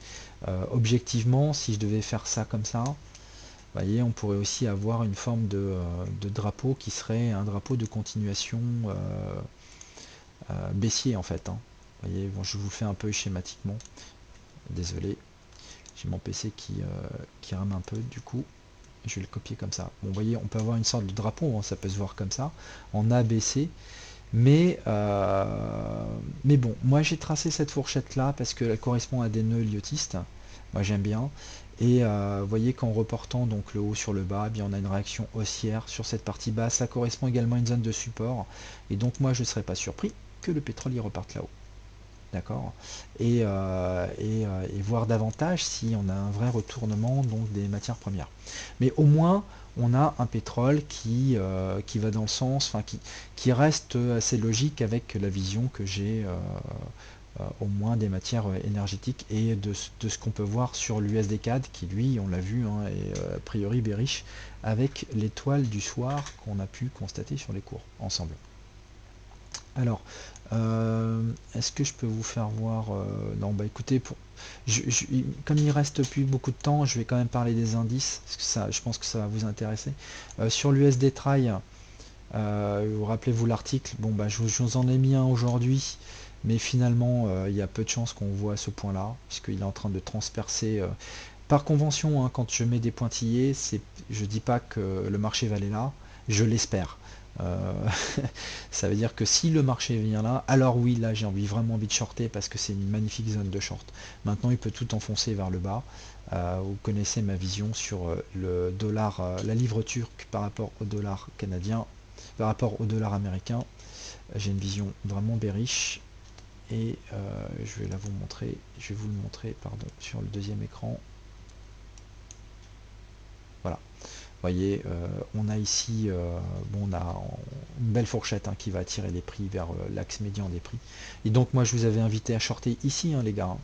Objectivement, si je devais faire ça comme ça, vous voyez, on pourrait aussi avoir une forme de drapeau qui serait un drapeau de continuation baissier, en fait, hein. Vous voyez, bon, je vous le fais un peu schématiquement. Désolé, j'ai mon PC qui rame un peu, du coup. Je vais le copier comme ça. Bon, vous voyez, on peut avoir une sorte de drapeau, hein, ça peut se voir comme ça, en A, B, C. Mais bon, moi j'ai tracé cette fourchette-là parce qu'elle correspond à des nœuds lyotistes. Moi j'aime bien. Et vous voyez qu'en reportant donc le haut sur le bas, eh bien, on a une réaction haussière sur cette partie basse. Ça correspond également à une zone de support. Et donc moi je ne serais pas surpris que le pétrole y reparte là-haut. D'accord, et voir davantage si on a un vrai retournement donc des matières premières. Mais au moins, on a un pétrole qui va dans le sens, enfin qui reste assez logique avec la vision que j'ai au moins des matières énergétiques et de ce qu'on peut voir sur l'USD CAD qui lui, on l'a vu, hein, est a priori bearish avec l'étoile du soir qu'on a pu constater sur les cours ensemble. Alors, est-ce que je peux vous faire voir non, bah écoutez, comme il reste plus beaucoup de temps, je vais quand même parler des indices, parce que ça, je pense que ça va vous intéresser. Sur l'USD Try, vous rappelez-vous l'article, bon bah je vous en ai mis un aujourd'hui, mais finalement il y a peu de chances qu'on voit ce point-là, puisqu'il est en train de transpercer. Par convention, hein, quand je mets des pointillés, je dis pas que le marché va aller là, je l'espère. Euh, Ça veut dire que si le marché vient là, alors oui, là j'ai vraiment envie de shorter parce que c'est une magnifique zone de short. Maintenant, il peut tout enfoncer vers le bas. Vous connaissez ma vision sur le dollar, la livre turque par rapport au dollar canadien, par rapport au dollar américain. J'ai une vision vraiment bearish et je vais je vais vous le montrer, pardon, sur le deuxième écran. Voilà. Vous voyez, on a ici bon, on a une belle fourchette, hein, qui va attirer les prix vers l'axe médian des prix. Et donc moi je vous avais invité à shorter ici, hein, les gars, hein,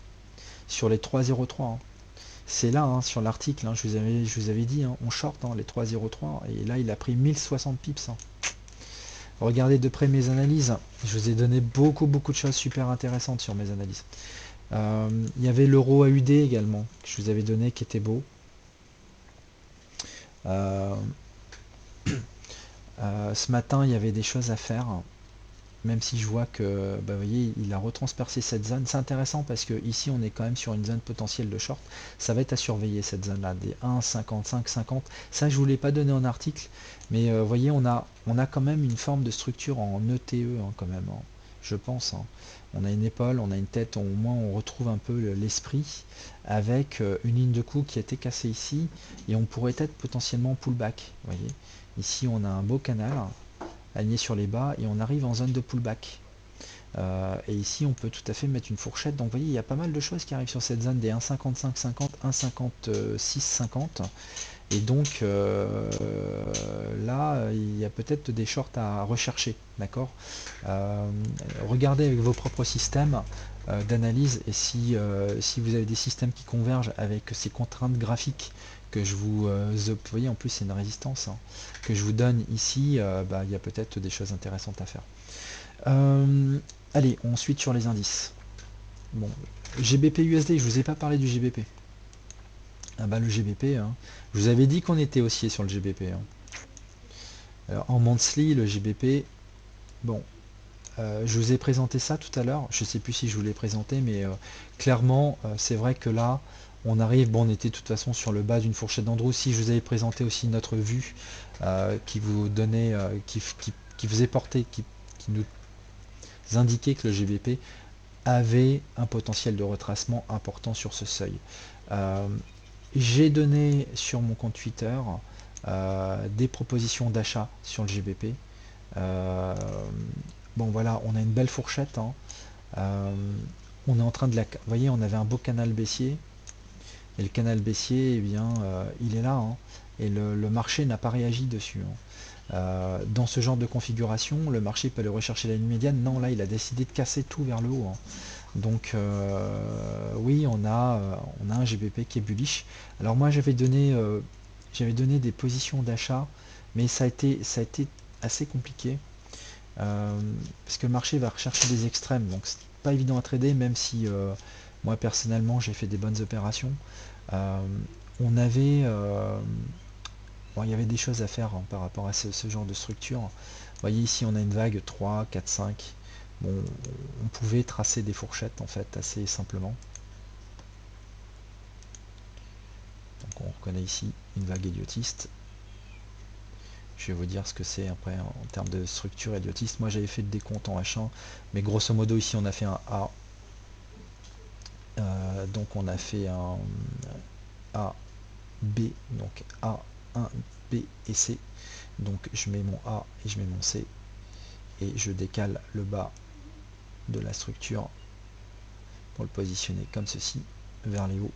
sur les 3,03. Hein. C'est là, hein, sur l'article, hein, je vous avais dit, hein, on short, hein, les 3,03 et là il a pris 1060 pips. Hein. Regardez de près mes analyses, je vous ai donné beaucoup de choses super intéressantes sur mes analyses. Il y avait l'euro AUD également, que je vous avais donné, qui était beau. Euh, ce matin, il y avait des choses à faire, même si je vois que, bah, vous voyez, il a retranspercé cette zone. C'est intéressant parce que ici, on est quand même sur une zone potentielle de short. Ça va être à surveiller cette zone-là, des 1,55, 50. Ça, je ne vous l'ai pas donné en article, mais vous voyez, on a quand même une forme de structure en ETE, hein, quand même, hein, je pense. Hein. On a une épaule, on a une tête, au moins on retrouve un peu l'esprit avec une ligne de coup qui a été cassée ici et on pourrait être potentiellement pullback. Vous voyez, ici on a un beau canal aligné sur les bas et on arrive en zone de pullback. Et ici on peut tout à fait mettre une fourchette. Donc vous voyez, il y a pas mal de choses qui arrivent sur cette zone des 1,55-50, 1,56-50. Et donc là, il y a peut-être des shorts à rechercher, d'accord. Regardez avec vos propres systèmes d'analyse et si vous avez des systèmes qui convergent avec ces contraintes graphiques que je vous... vous voyez, en plus c'est une résistance, hein, que je vous donne ici, il y a peut-être des choses intéressantes à faire. Allez, ensuite sur les indices. Bon, GBP USD, je vous ai pas parlé du GBP. Ah bah le GBP, hein, je vous avais dit qu'on était haussier sur le GBP. Hein. Alors, en monthly, le GBP, bon, je vous ai présenté ça tout à l'heure, je sais plus si je vous l'ai présenté, mais clairement, c'est vrai que là, on arrive, bon, on était de toute façon sur le bas d'une fourchette d'Andrew. Si je vous avais présenté aussi notre vue qui vous donnait, qui vous est porté, qui nous indiquait que le GBP avait un potentiel de retracement important sur ce seuil. J'ai donné sur mon compte Twitter des propositions d'achat sur le GBP. Bon voilà, on a une belle fourchette. Hein. On est en train de la... Vous voyez, on avait un beau canal baissier. Et le canal baissier, eh bien, il est là. Hein, et le marché n'a pas réagi dessus. Hein. Dans ce genre de configuration, le marché peut aller rechercher la ligne médiane. Non, là, il a décidé de casser tout vers le haut. Hein. Donc, oui, on a un GBP qui est bullish. Alors moi, j'avais donné des positions d'achat, mais ça a été assez compliqué. Parce que le marché va rechercher des extrêmes, donc c'est pas évident à trader, même si moi personnellement j'ai fait des bonnes opérations. On avait bon, il y avait des choses à faire hein, par rapport à ce genre de structure. Vous voyez ici on a une vague 3, 4, 5. Bon, on pouvait tracer des fourchettes en fait assez simplement. Donc on reconnaît ici une vague idiotiste. Je vais vous dire ce que c'est après en termes de structure idiotiste. Moi j'avais fait le décompte en H1, mais grosso modo ici on a fait un A. Donc on a fait un A, B, donc A, 1, B et C. Donc je mets mon A et je mets mon C. Et je décale le bas de la structure pour le positionner comme ceci, vers les hauts.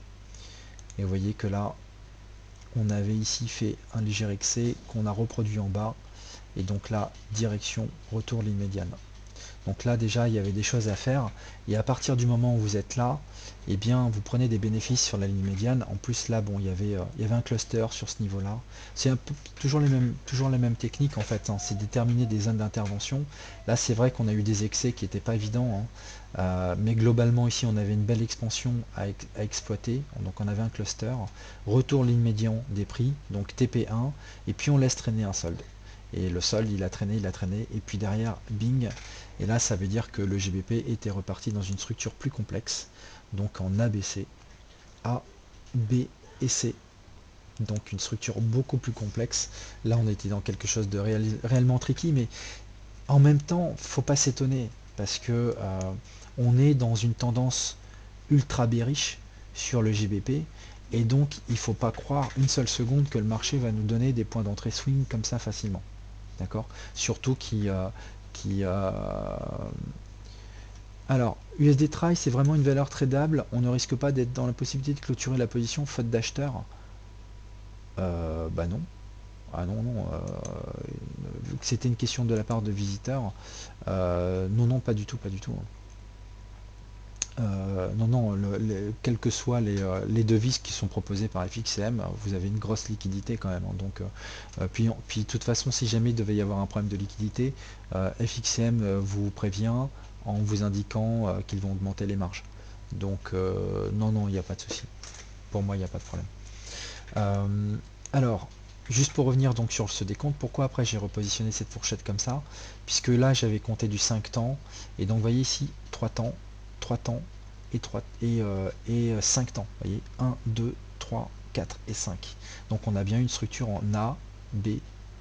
Et vous voyez que là, on avait ici fait un léger excès qu'on a reproduit en bas. Et donc là, direction, retour ligne médiane. Donc là déjà il y avait des choses à faire et à partir du moment où vous êtes là, eh bien vous prenez des bénéfices sur la ligne médiane. En plus là bon il y avait un cluster sur ce niveau là. C'est un peu toujours les mêmes techniques en fait, hein. C'est déterminer des zones d'intervention. Là c'est vrai qu'on a eu des excès qui n'étaient pas évidents, hein. Mais globalement ici on avait une belle expansion à exploiter, donc on avait un cluster, retour ligne médian des prix, donc TP1, et puis on laisse traîner un solde. Et le solde il a traîné, et puis derrière, bing, et là ça veut dire que le GBP était reparti dans une structure plus complexe, donc en ABC, A, B et C, donc une structure beaucoup plus complexe. Là on était dans quelque chose de réellement tricky, mais en même temps, faut pas s'étonner, parce que on est dans une tendance ultra bearish sur le GBP, et donc il faut pas croire une seule seconde que le marché va nous donner des points d'entrée swing comme ça facilement. D'accord. Surtout alors, USD Try, c'est vraiment une valeur tradable. On ne risque pas d'être dans la possibilité de clôturer la position faute d'acheteur. Bah non. Ah non, non. Vu que c'était une question de la part de visiteurs, non, non, pas du tout, pas du tout. Non, non, quelles que soient les devises qui sont proposées par FXCM, vous avez une grosse liquidité quand même. Hein. Donc, puis de toute façon, si jamais il devait y avoir un problème de liquidité, FXCM vous prévient en vous indiquant qu'ils vont augmenter les marges. Donc, non, non, il n'y a pas de souci. Pour moi, il n'y a pas de problème. Alors, juste pour revenir donc sur ce décompte, pourquoi après j'ai repositionné cette fourchette comme ça? Puisque là, j'avais compté du 5 temps, et donc vous voyez ici, 3 temps, 3 temps et 5 temps. Vous voyez, 1, 2, 3, 4 et 5. Donc on a bien une structure en A, B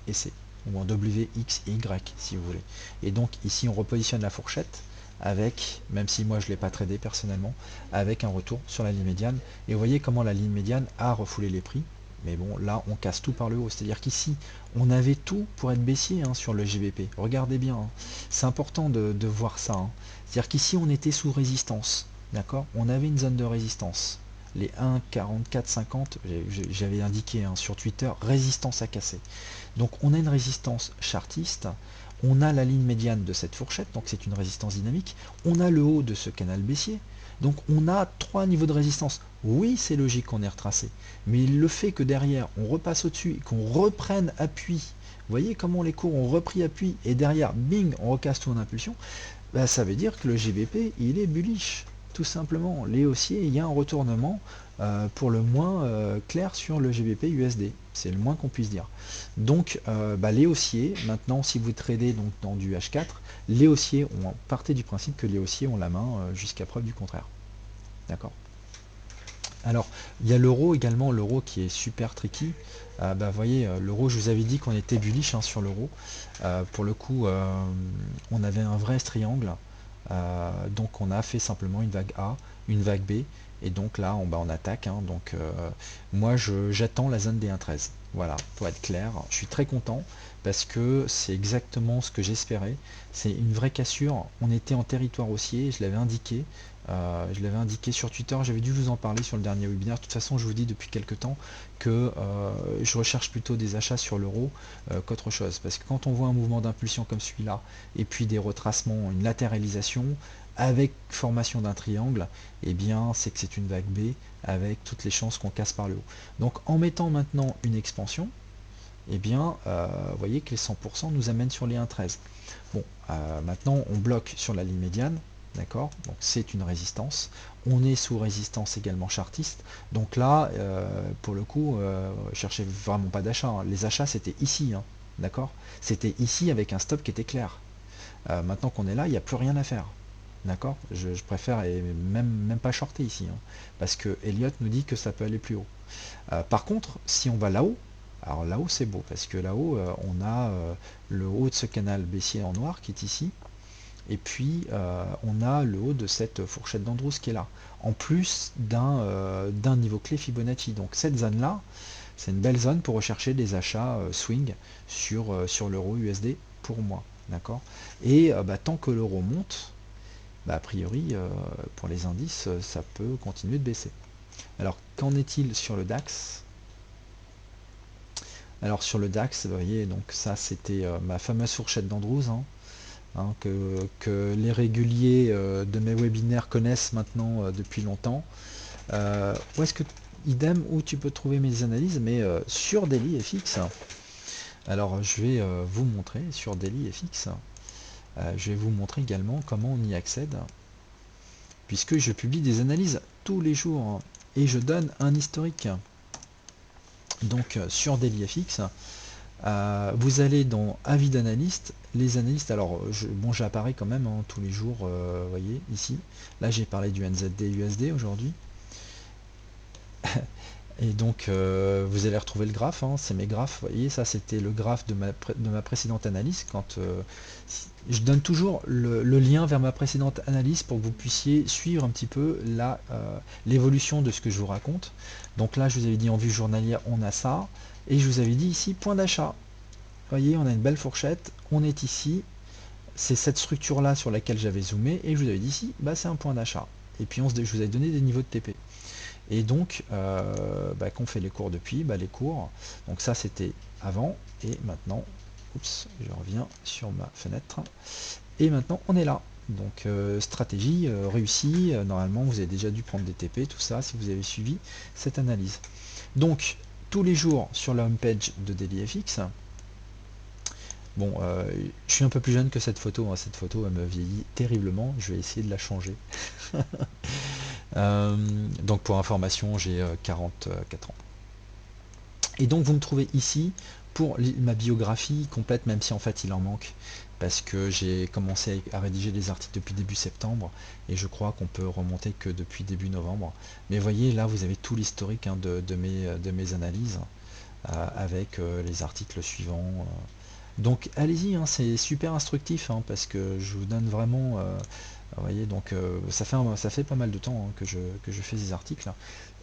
et C, ou en W, X et Y si vous voulez. Et donc ici on repositionne la fourchette avec, même si moi je ne l'ai pas tradé personnellement, avec un retour sur la ligne médiane. Et vous voyez comment la ligne médiane a refoulé les prix. Mais bon, là, on casse tout par le haut. C'est-à-dire qu'ici, on avait tout pour être baissier hein, sur le GBP. Regardez bien. Hein. C'est important de voir ça. Hein. C'est-à-dire qu'ici, on était sous résistance. D'accord. On avait une zone de résistance. Les 1,4450, j'avais indiqué hein, sur Twitter, résistance à casser. Donc, on a une résistance chartiste. On a la ligne médiane de cette fourchette, donc c'est une résistance dynamique. On a le haut de ce canal baissier. Donc on a 3 niveaux de résistance. Oui, c'est logique qu'on ait retracé, mais le fait que derrière on repasse au-dessus et qu'on reprenne appui, vous voyez comment les cours ont repris appui et derrière, bing, on recasse tout en impulsion, bah, ça veut dire que le GBP, il est bullish, tout simplement. Les haussiers, il y a un retournement pour le moins clair sur le GBP USD. C'est le moins qu'on puisse dire. Donc, bah, les haussiers, maintenant, si vous tradez donc, dans du H4, les haussiers, partez du principe que les haussiers ont la main jusqu'à preuve du contraire. D'accord. Alors, il y a l'euro également, l'euro qui est super tricky. Bah, vous voyez, l'euro, je vous avais dit qu'on était bullish hein, sur l'euro. Pour le coup, on avait un vrai triangle. Donc on a fait simplement une vague A, une vague B, et donc là on attaque. Hein. Donc moi j'attends la zone des 1,13. Voilà, pour être clair, je suis très content parce que c'est exactement ce que j'espérais. C'est une vraie cassure. On était en territoire haussier, je l'avais indiqué. Sur Twitter, j'avais dû vous en parler sur le dernier webinaire. De toute façon, je vous dis depuis quelques temps que je recherche plutôt des achats sur l'euro qu'autre chose. Parce que quand on voit un mouvement d'impulsion comme celui-là, et puis des retracements, une latéralisation, avec formation d'un triangle, eh bien c'est que c'est une vague B avec toutes les chances qu'on casse par le haut. Donc en mettant maintenant une expansion, eh bien vous voyez que les 100% nous amènent sur les 1,13. Bon, maintenant on bloque sur la ligne médiane, d'accord, donc c'est une résistance. On est sous résistance également chartiste, donc là pour le coup cherchez vraiment pas d'achat, hein. Les achats c'était ici, hein, d'accord, c'était ici avec un stop qui était clair. Maintenant qu'on est là, il n'y a plus rien à faire. D'accord, je préfère et même pas shorter ici, hein, parce que Elliott nous dit que ça peut aller plus haut. Par contre, si on va là-haut, alors là-haut c'est beau, parce que là-haut on a le haut de ce canal baissier en noir qui est ici, et puis on a le haut de cette fourchette d'Andrews qui est là, en plus d'un niveau clé Fibonacci. Donc cette zone-là, c'est une belle zone pour rechercher des achats swing sur l'euro USD pour moi. D'accord. Et bah, tant que l'euro monte, bah, a priori, pour les indices, ça peut continuer de baisser. Alors, qu'en est-il sur le DAX? Alors, sur le DAX, vous voyez, donc ça, c'était ma fameuse fourchette d'Andrews, hein, que les réguliers de mes webinaires connaissent maintenant depuis longtemps. Où est-ce que, idem, où tu peux trouver mes analyses, mais sur Daily FX. Alors, je vais vous montrer sur Daily FX. Je vais vous montrer également comment on y accède, puisque je publie des analyses tous les jours hein, et je donne un historique. Donc sur DailyFX, vous allez dans avis d'analyste, les analystes, alors bon j'apparais quand même hein, tous les jours, vous voyez ici, là j'ai parlé du NZD USD aujourd'hui. Et donc vous allez retrouver le graphe, hein, c'est mes graphes, vous voyez ça c'était le graphe de ma précédente analyse. Quand je donne toujours le lien vers ma précédente analyse pour que vous puissiez suivre un petit peu l'évolution de ce que je vous raconte. Donc là je vous avais dit en vue journalière on a ça, et je vous avais dit ici point d'achat. Vous voyez on a une belle fourchette, on est ici, c'est cette structure là sur laquelle j'avais zoomé, et je vous avais dit ici bah, c'est un point d'achat. Et puis je vous avais donné des niveaux de TP. Et donc, bah, qu'on fait les cours depuis, bah, les cours, donc ça c'était avant, et maintenant, oups, je reviens sur ma fenêtre, et maintenant on est là. Donc stratégie réussie, normalement vous avez déjà dû prendre des TP, tout ça, si vous avez suivi cette analyse. Donc, tous les jours sur la homepage de DailyFX, bon, je suis un peu plus jeune que cette photo, hein. Cette photo elle me vieillit terriblement, je vais essayer de la changer. Donc pour information, j'ai 44 ans. Et donc vous me trouvez ici pour ma biographie complète, même si en fait il en manque, parce que j'ai commencé à rédiger des articles depuis début septembre, et je crois qu'on peut remonter que depuis début novembre. Mais voyez, là vous avez tout l'historique hein, de mes analyses, avec les articles suivants. Donc allez-y, hein, c'est super instructif, hein, parce que je vous donne vraiment... vous voyez, donc ça fait pas mal de temps hein, que je fais des articles.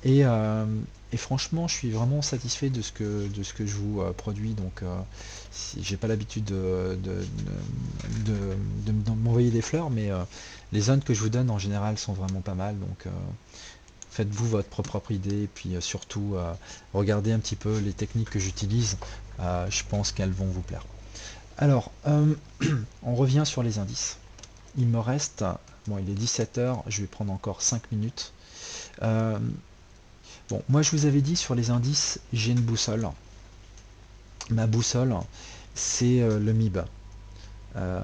Et franchement, je suis vraiment satisfait de ce que je vous produis. Donc, si, j'ai pas l'habitude de m'envoyer des fleurs, mais les zones que je vous donne en général sont vraiment pas mal. Donc, faites-vous votre propre idée. Et puis surtout, regardez un petit peu les techniques que j'utilise. Je pense qu'elles vont vous plaire. Alors, on revient sur les indices. il me reste, bon il est 17 h, je vais prendre encore 5 minutes. Euh, bon, moi je vous avais dit sur les indices, j'ai une boussole. Ma boussole, c'est le MIB. Euh,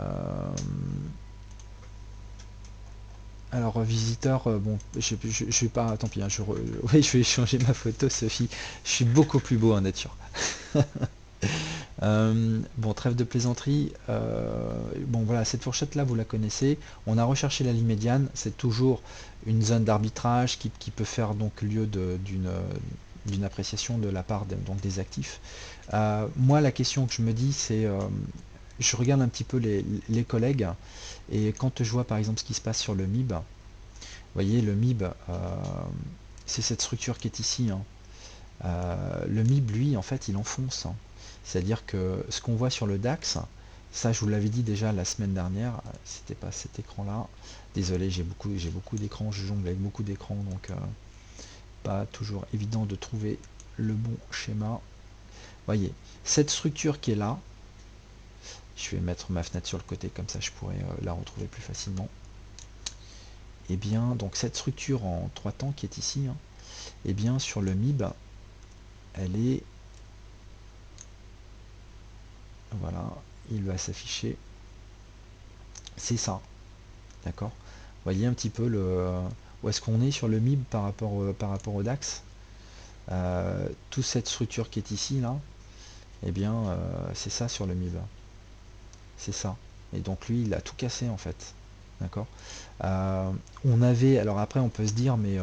alors visiteur, bon, je vais pas, tant pis, hein, oui, je vais changer ma photo, Sophie. Je suis beaucoup plus beau en nature. Bon, trêve de plaisanterie. Bon, voilà, cette fourchette-là, vous la connaissez. On a recherché la ligne médiane. C'est toujours une zone d'arbitrage qui peut faire donc lieu d'une appréciation de la part donc des actifs. Moi, la question que je me dis, c'est, je regarde un petit peu les collègues, et quand je vois par exemple ce qui se passe sur le MIB, vous voyez, le MIB, c'est cette structure qui est ici, hein. Le MIB, lui, en fait, il enfonce, hein. C'est-à-dire que ce qu'on voit sur le DAX, ça je vous l'avais dit déjà la semaine dernière, c'était pas cet écran-là. Désolé, j'ai beaucoup d'écrans, je jongle avec beaucoup d'écrans, donc pas toujours évident de trouver le bon schéma. Voyez, cette structure qui est là, je vais mettre ma fenêtre sur le côté, comme ça je pourrais la retrouver plus facilement. Et bien, donc cette structure en 3 temps qui est ici, hein, et bien sur le MIB, elle est, voilà, il va s'afficher, c'est ça, d'accord. Voyez un petit peu où est-ce qu'on est sur le MIB par rapport au DAX. Toute cette structure qui est ici, là, et bien, c'est ça sur le MIB. C'est ça. Et donc lui, il a tout cassé en fait. D'accord. On avait, alors après, on peut se dire, mais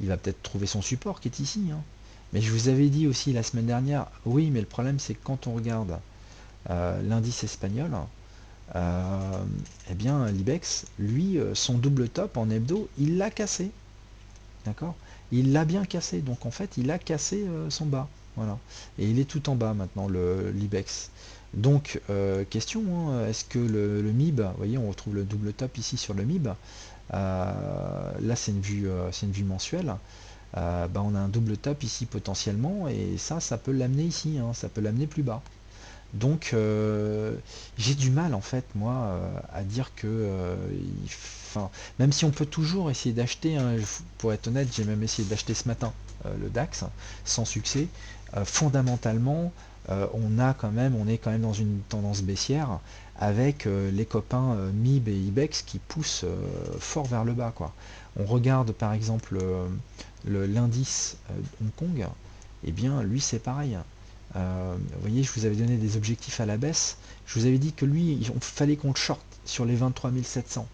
il va peut-être trouver son support qui est ici, hein. Mais je vous avais dit aussi la semaine dernière, oui, mais le problème c'est que quand on regarde l'indice espagnol, eh bien l'IBEX, lui, son double top en hebdo, il l'a cassé. D'accord. Il l'a bien cassé, donc en fait il a cassé son bas. Voilà. Et il est tout en bas maintenant, l'IBEX. Donc, question, hein, est-ce que le MIB, vous voyez, on retrouve le double top ici sur le MIB. Là c'est une vue mensuelle. Bah, on a un double top ici potentiellement, et ça peut l'amener ici, hein, ça peut l'amener plus bas. Donc j'ai du mal en fait moi à dire que enfin, même si on peut toujours essayer d'acheter, hein, pour être honnête, j'ai même essayé d'acheter ce matin le DAX sans succès. Fondamentalement, on est quand même dans une tendance baissière avec les copains MIB et IBEX qui poussent fort vers le bas, quoi. On regarde par exemple l'indice Hong Kong, et bien lui c'est pareil. Vous voyez, je vous avais donné des objectifs à la baisse. Je vous avais dit que lui, il fallait qu'on le short sur les 23 700,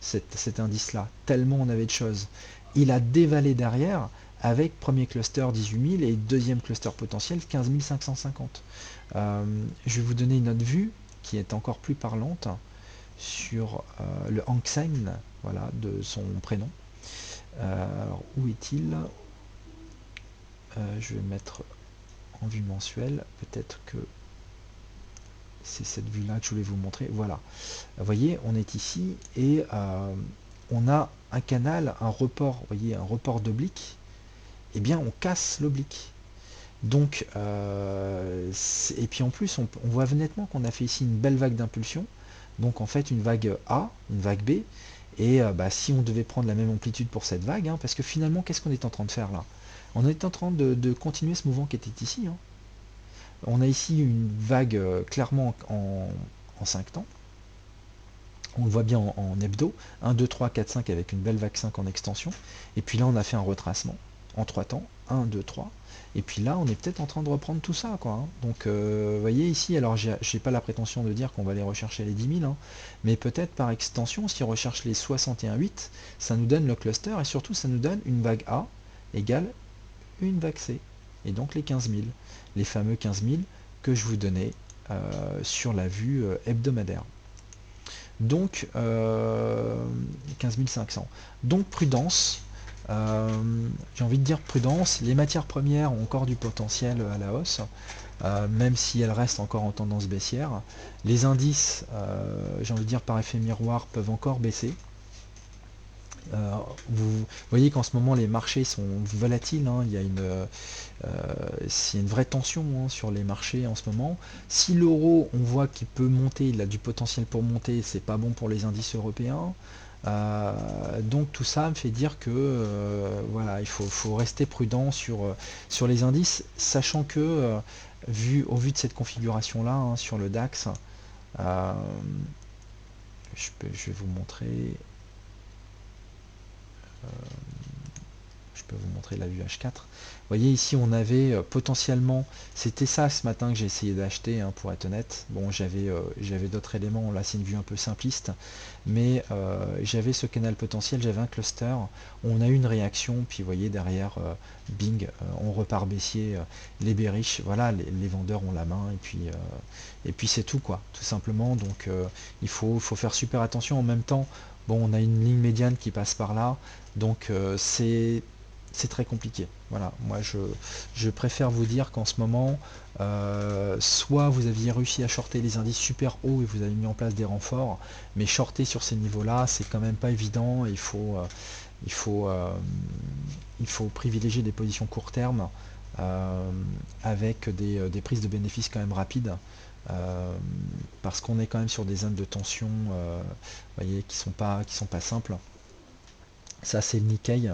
cet indice-là, tellement on avait de choses. Il a dévalé derrière avec premier cluster 18 000 et deuxième cluster potentiel 15 550. Je vais vous donner une autre vue qui est encore plus parlante sur le Hang Seng, voilà, de son prénom. Alors, où est-il? Je vais mettre en vue mensuelle, peut-être que c'est cette vue là que je voulais vous montrer. Voilà, vous voyez, on est ici et on a un canal, un report, vous voyez, un report d'oblique. Et bien on casse l'oblique, donc et puis en plus on voit nettement qu'on a fait ici une belle vague d'impulsion, donc en fait une vague A, une vague B, et bah, si on devait prendre la même amplitude pour cette vague, hein, parce que finalement qu'est-ce qu'on est en train de faire là? On est en train de continuer ce mouvement qui était ici, hein. On a ici une vague clairement en 5 temps. On le voit bien en hebdo, 1, 2, 3, 4, 5 avec une belle vague 5 en extension. Et puis là, on a fait un retracement en 3 temps, 1, 2, 3. Et puis là, on est peut-être en train de reprendre tout ça, quoi, hein. Donc, vous voyez ici, alors j'ai pas la prétention de dire qu'on va aller rechercher les 10 000, hein, mais peut-être par extension, si on recherche les 61,8, ça nous donne le cluster, et surtout, ça nous donne une vague A égale une vague C. Et donc les 15 000, les fameux 15 000 que je vous donnais sur la vue hebdomadaire. Donc 15 500. Donc prudence. J'ai envie de dire prudence. Les matières premières ont encore du potentiel à la hausse, même si elles restent encore en tendance baissière. Les indices, j'ai envie de dire par effet miroir, peuvent encore baisser. Euh, vous voyez qu'en ce moment les marchés sont volatiles, hein. Il y a c'est une vraie tension, hein, sur les marchés en ce moment. Si l'euro, on voit qu'il peut monter, il a du potentiel pour monter, c'est pas bon pour les indices européens. Donc tout ça me fait dire que voilà, faut rester prudent sur les indices, sachant que au vu de cette configuration là, hein, sur le DAX, euh, je vais vous montrer. Je peux vous montrer la vue H4. Vous voyez ici on avait potentiellement, c'était ça ce matin que j'ai essayé d'acheter, hein, pour être honnête. Bon, j'avais d'autres éléments, là c'est une vue un peu simpliste, mais j'avais ce canal potentiel, j'avais un cluster, on a eu une réaction, puis vous voyez derrière, bing, on repart baissier, les bearish, voilà, les vendeurs ont la main, et puis c'est tout quoi, tout simplement. Donc faut faire super attention. En même temps, bon, on a une ligne médiane qui passe par là, donc c'est très compliqué. Voilà, moi je préfère vous dire qu'en ce moment, soit vous aviez réussi à shorter les indices super hauts et vous avez mis en place des renforts, mais shorter sur ces niveaux-là, c'est quand même pas évident. Il faut, euh, il faut privilégier des positions court terme, euh, avec des prises de bénéfices quand même rapides, euh, parce qu'on est quand même sur des zones de tension, voyez, qui sont pas simples. Ça, c'est le Nikkei.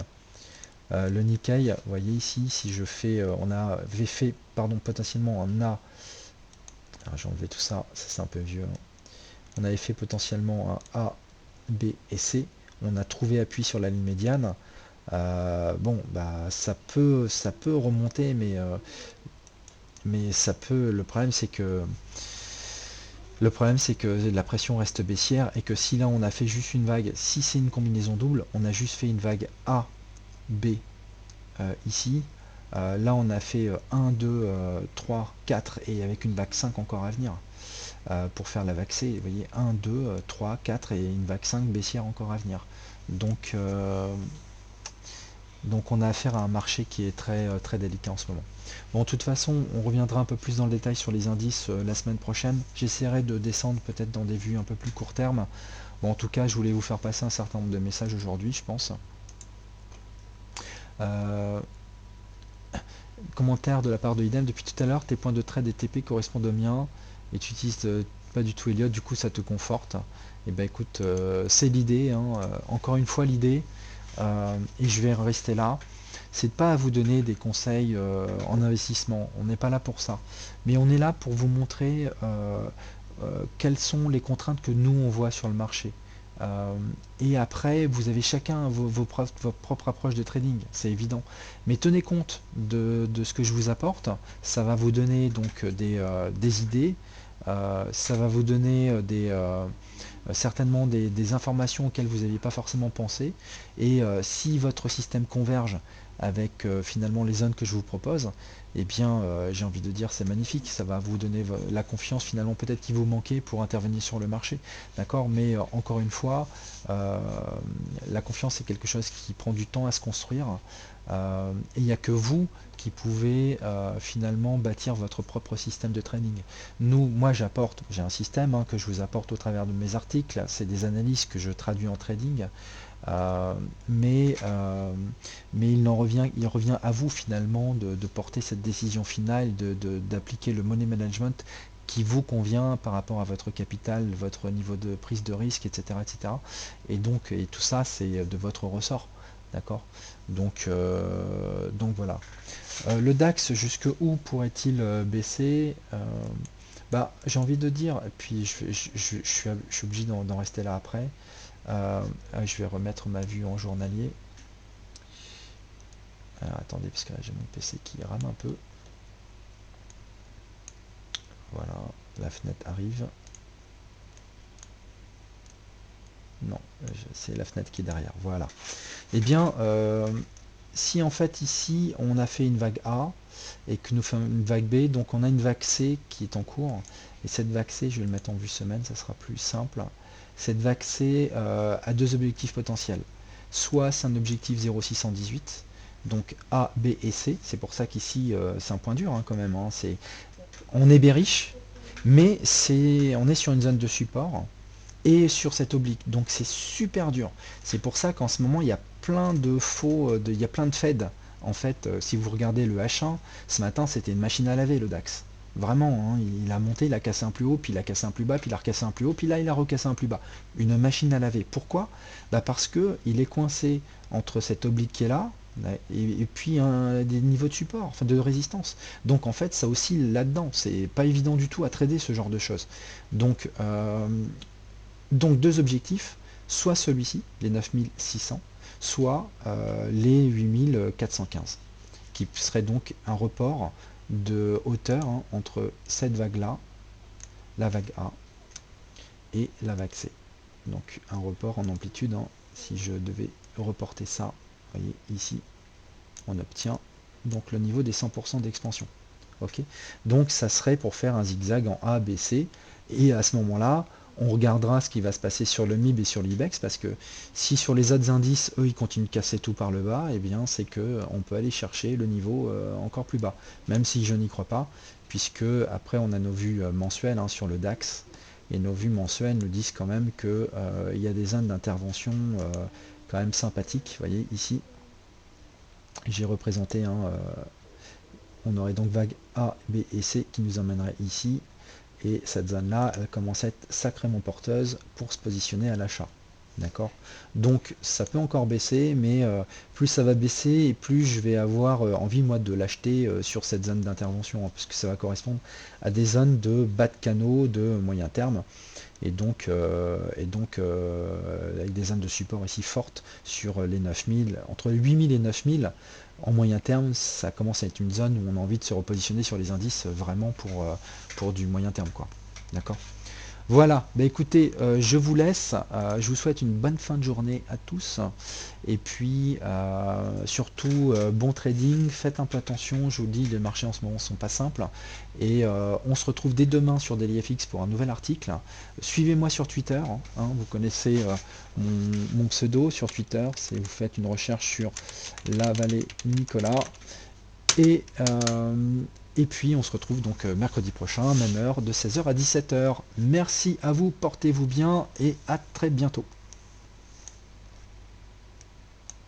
Le Nikkei, vous voyez ici, si je fais, on avait fait, pardon, potentiellement un A. Alors j'ai enlevé tout ça, ça c'est un peu vieux, hein. On avait fait potentiellement un A, B et C. On a trouvé appui sur la ligne médiane. Bon, bah ça peut remonter, mais ça peut. Le problème c'est que la pression reste baissière et que si là on a fait juste une vague, si c'est une combinaison double, on a juste fait une vague A, B, ici. Là, on a fait 1, 2, 3, 4 et avec une vague 5 encore à venir, pour faire la vague C. Vous voyez, 1, 2, 3, 4 et une vague 5 baissière encore à venir. Donc, donc on a affaire à un marché qui est très délicat en ce moment. Bon, de toute façon, on reviendra un peu plus dans le détail sur les indices la semaine prochaine. J'essaierai de descendre peut-être dans des vues un peu plus court terme. Bon, en tout cas, je voulais vous faire passer un certain nombre de messages aujourd'hui, je pense. Euh, Commentaire de la part de Idem: depuis tout à l'heure, tes points de trade et TP correspondent aux miens et tu utilises pas du tout Elliott, du coup ça te conforte. Et ben écoute, c'est l'idée, hein, encore une fois l'idée, et je vais rester là, c'est de pas à vous donner des conseils en investissement, on n'est pas là pour ça, mais on est là pour vous montrer quelles sont les contraintes que nous on voit sur le marché. Euh, et après, vous avez chacun votre propre approche de trading, c'est évident. Mais tenez compte de ce que je vous apporte. Ça va vous donner donc des idées. Ça va vous donner certainement des informations auxquelles vous n'aviez pas forcément pensé. Et si votre système converge avec finalement les zones que je vous propose, eh bien j'ai envie de dire c'est magnifique, ça va vous donner la confiance finalement peut-être qui vous manquait pour intervenir sur le marché. D'accord, mais encore une fois, euh, la confiance c'est quelque chose qui prend du temps à se construire. Et il n'y a que vous qui pouvez finalement bâtir votre propre système de trading. Moi j'ai un système, hein, que je vous apporte au travers de mes articles, c'est des analyses que je traduis en trading, euh, mais, euh, mais il revient à vous finalement de porter cette décision finale, d'appliquer le money management qui vous convient par rapport à votre capital, votre niveau de prise de risque, etc. etc. Et donc, et tout ça, c'est de votre ressort. D'accord. Donc voilà. Le DAX, jusque où pourrait-il baisser? Bah, j'ai envie de dire, et puis je suis obligé d'en rester là après. Je vais remettre ma vue en journalier. Alors, attendez, parce que là j'ai mon PC qui rame un peu. Voilà, la fenêtre arrive. Non, c'est la fenêtre qui est derrière. Voilà. Eh bien, si en fait ici on a fait une vague A et que nous faisons une vague B, donc on a une vague C qui est en cours. Et cette vague C, je vais le mettre en vue semaine, ça sera plus simple. Cette vague C a deux objectifs potentiels. Soit c'est un objectif 0,618, donc A, B et C. C'est pour ça qu'ici c'est un point dur, hein, quand même, hein. On est bearish, mais on est sur une zone de support. et sur cette oblique. Donc c'est super dur. C'est pour ça qu'en ce moment, il y a plein de faux, il y a plein de Fed. En fait, si vous regardez le H1, ce matin, c'était une machine à laver, le DAX. Vraiment, hein, il a monté, il a cassé un plus haut, puis il a cassé un plus bas, puis il a recassé un plus haut, puis là, il a recassé un plus bas. Une machine à laver. Pourquoi? Bah parce que il est coincé entre cette oblique qui est là, et puis des niveaux de support, enfin de résistance. Donc en fait, ça oscille là-dedans. C'est pas évident du tout à trader ce genre de choses. Donc, donc deux objectifs, soit celui-ci, les 9600, soit les 8415, qui serait donc un report de hauteur, hein, entre cette vague-là, la vague A, et la vague C. Donc un report en amplitude, hein, si je devais reporter ça, vous voyez ici, on obtient donc le niveau des 100% d'expansion. Ok, donc ça serait pour faire un zigzag en A, B, C, et à ce moment-là, on regardera ce qui va se passer sur le MIB et sur l'IBEX, parce que si sur les autres indices, eux, ils continuent de casser tout par le bas, et eh bien c'est que on peut aller chercher le niveau encore plus bas, même si je n'y crois pas, puisque après on a nos vues mensuelles, hein, sur le DAX, et nos vues mensuelles nous disent quand même que il y a des zones d'intervention quand même sympathiques. Vous voyez ici, j'ai représenté, hein, on aurait donc vague A, B et C qui nous emmènerait ici. Et cette zone-là, elle commence à être sacrément porteuse pour se positionner à l'achat. D'accord? Donc ça peut encore baisser, mais plus ça va baisser et plus je vais avoir envie moi de l'acheter sur cette zone d'intervention, hein, parce que ça va correspondre à des zones de bas de canaux de moyen terme, et donc, avec des zones de support ici fortes sur les 9000, entre 8000 et 9000 en moyen terme, ça commence à être une zone où on a envie de se repositionner sur les indices vraiment pour du moyen terme, quoi. D'accord? Voilà, bah écoutez, je vous laisse, je vous souhaite une bonne fin de journée à tous, et puis surtout bon trading, faites un peu attention, je vous le dis, les marchés en ce moment sont pas simples, et on se retrouve dès demain sur DailyFX pour un nouvel article. Suivez-moi sur Twitter, hein, vous connaissez mon pseudo sur Twitter, vous faites une recherche sur La Vallée Nicolas, et, et puis on se retrouve donc mercredi prochain, même heure, de 16h à 17h. Merci à vous, portez-vous bien et à très bientôt.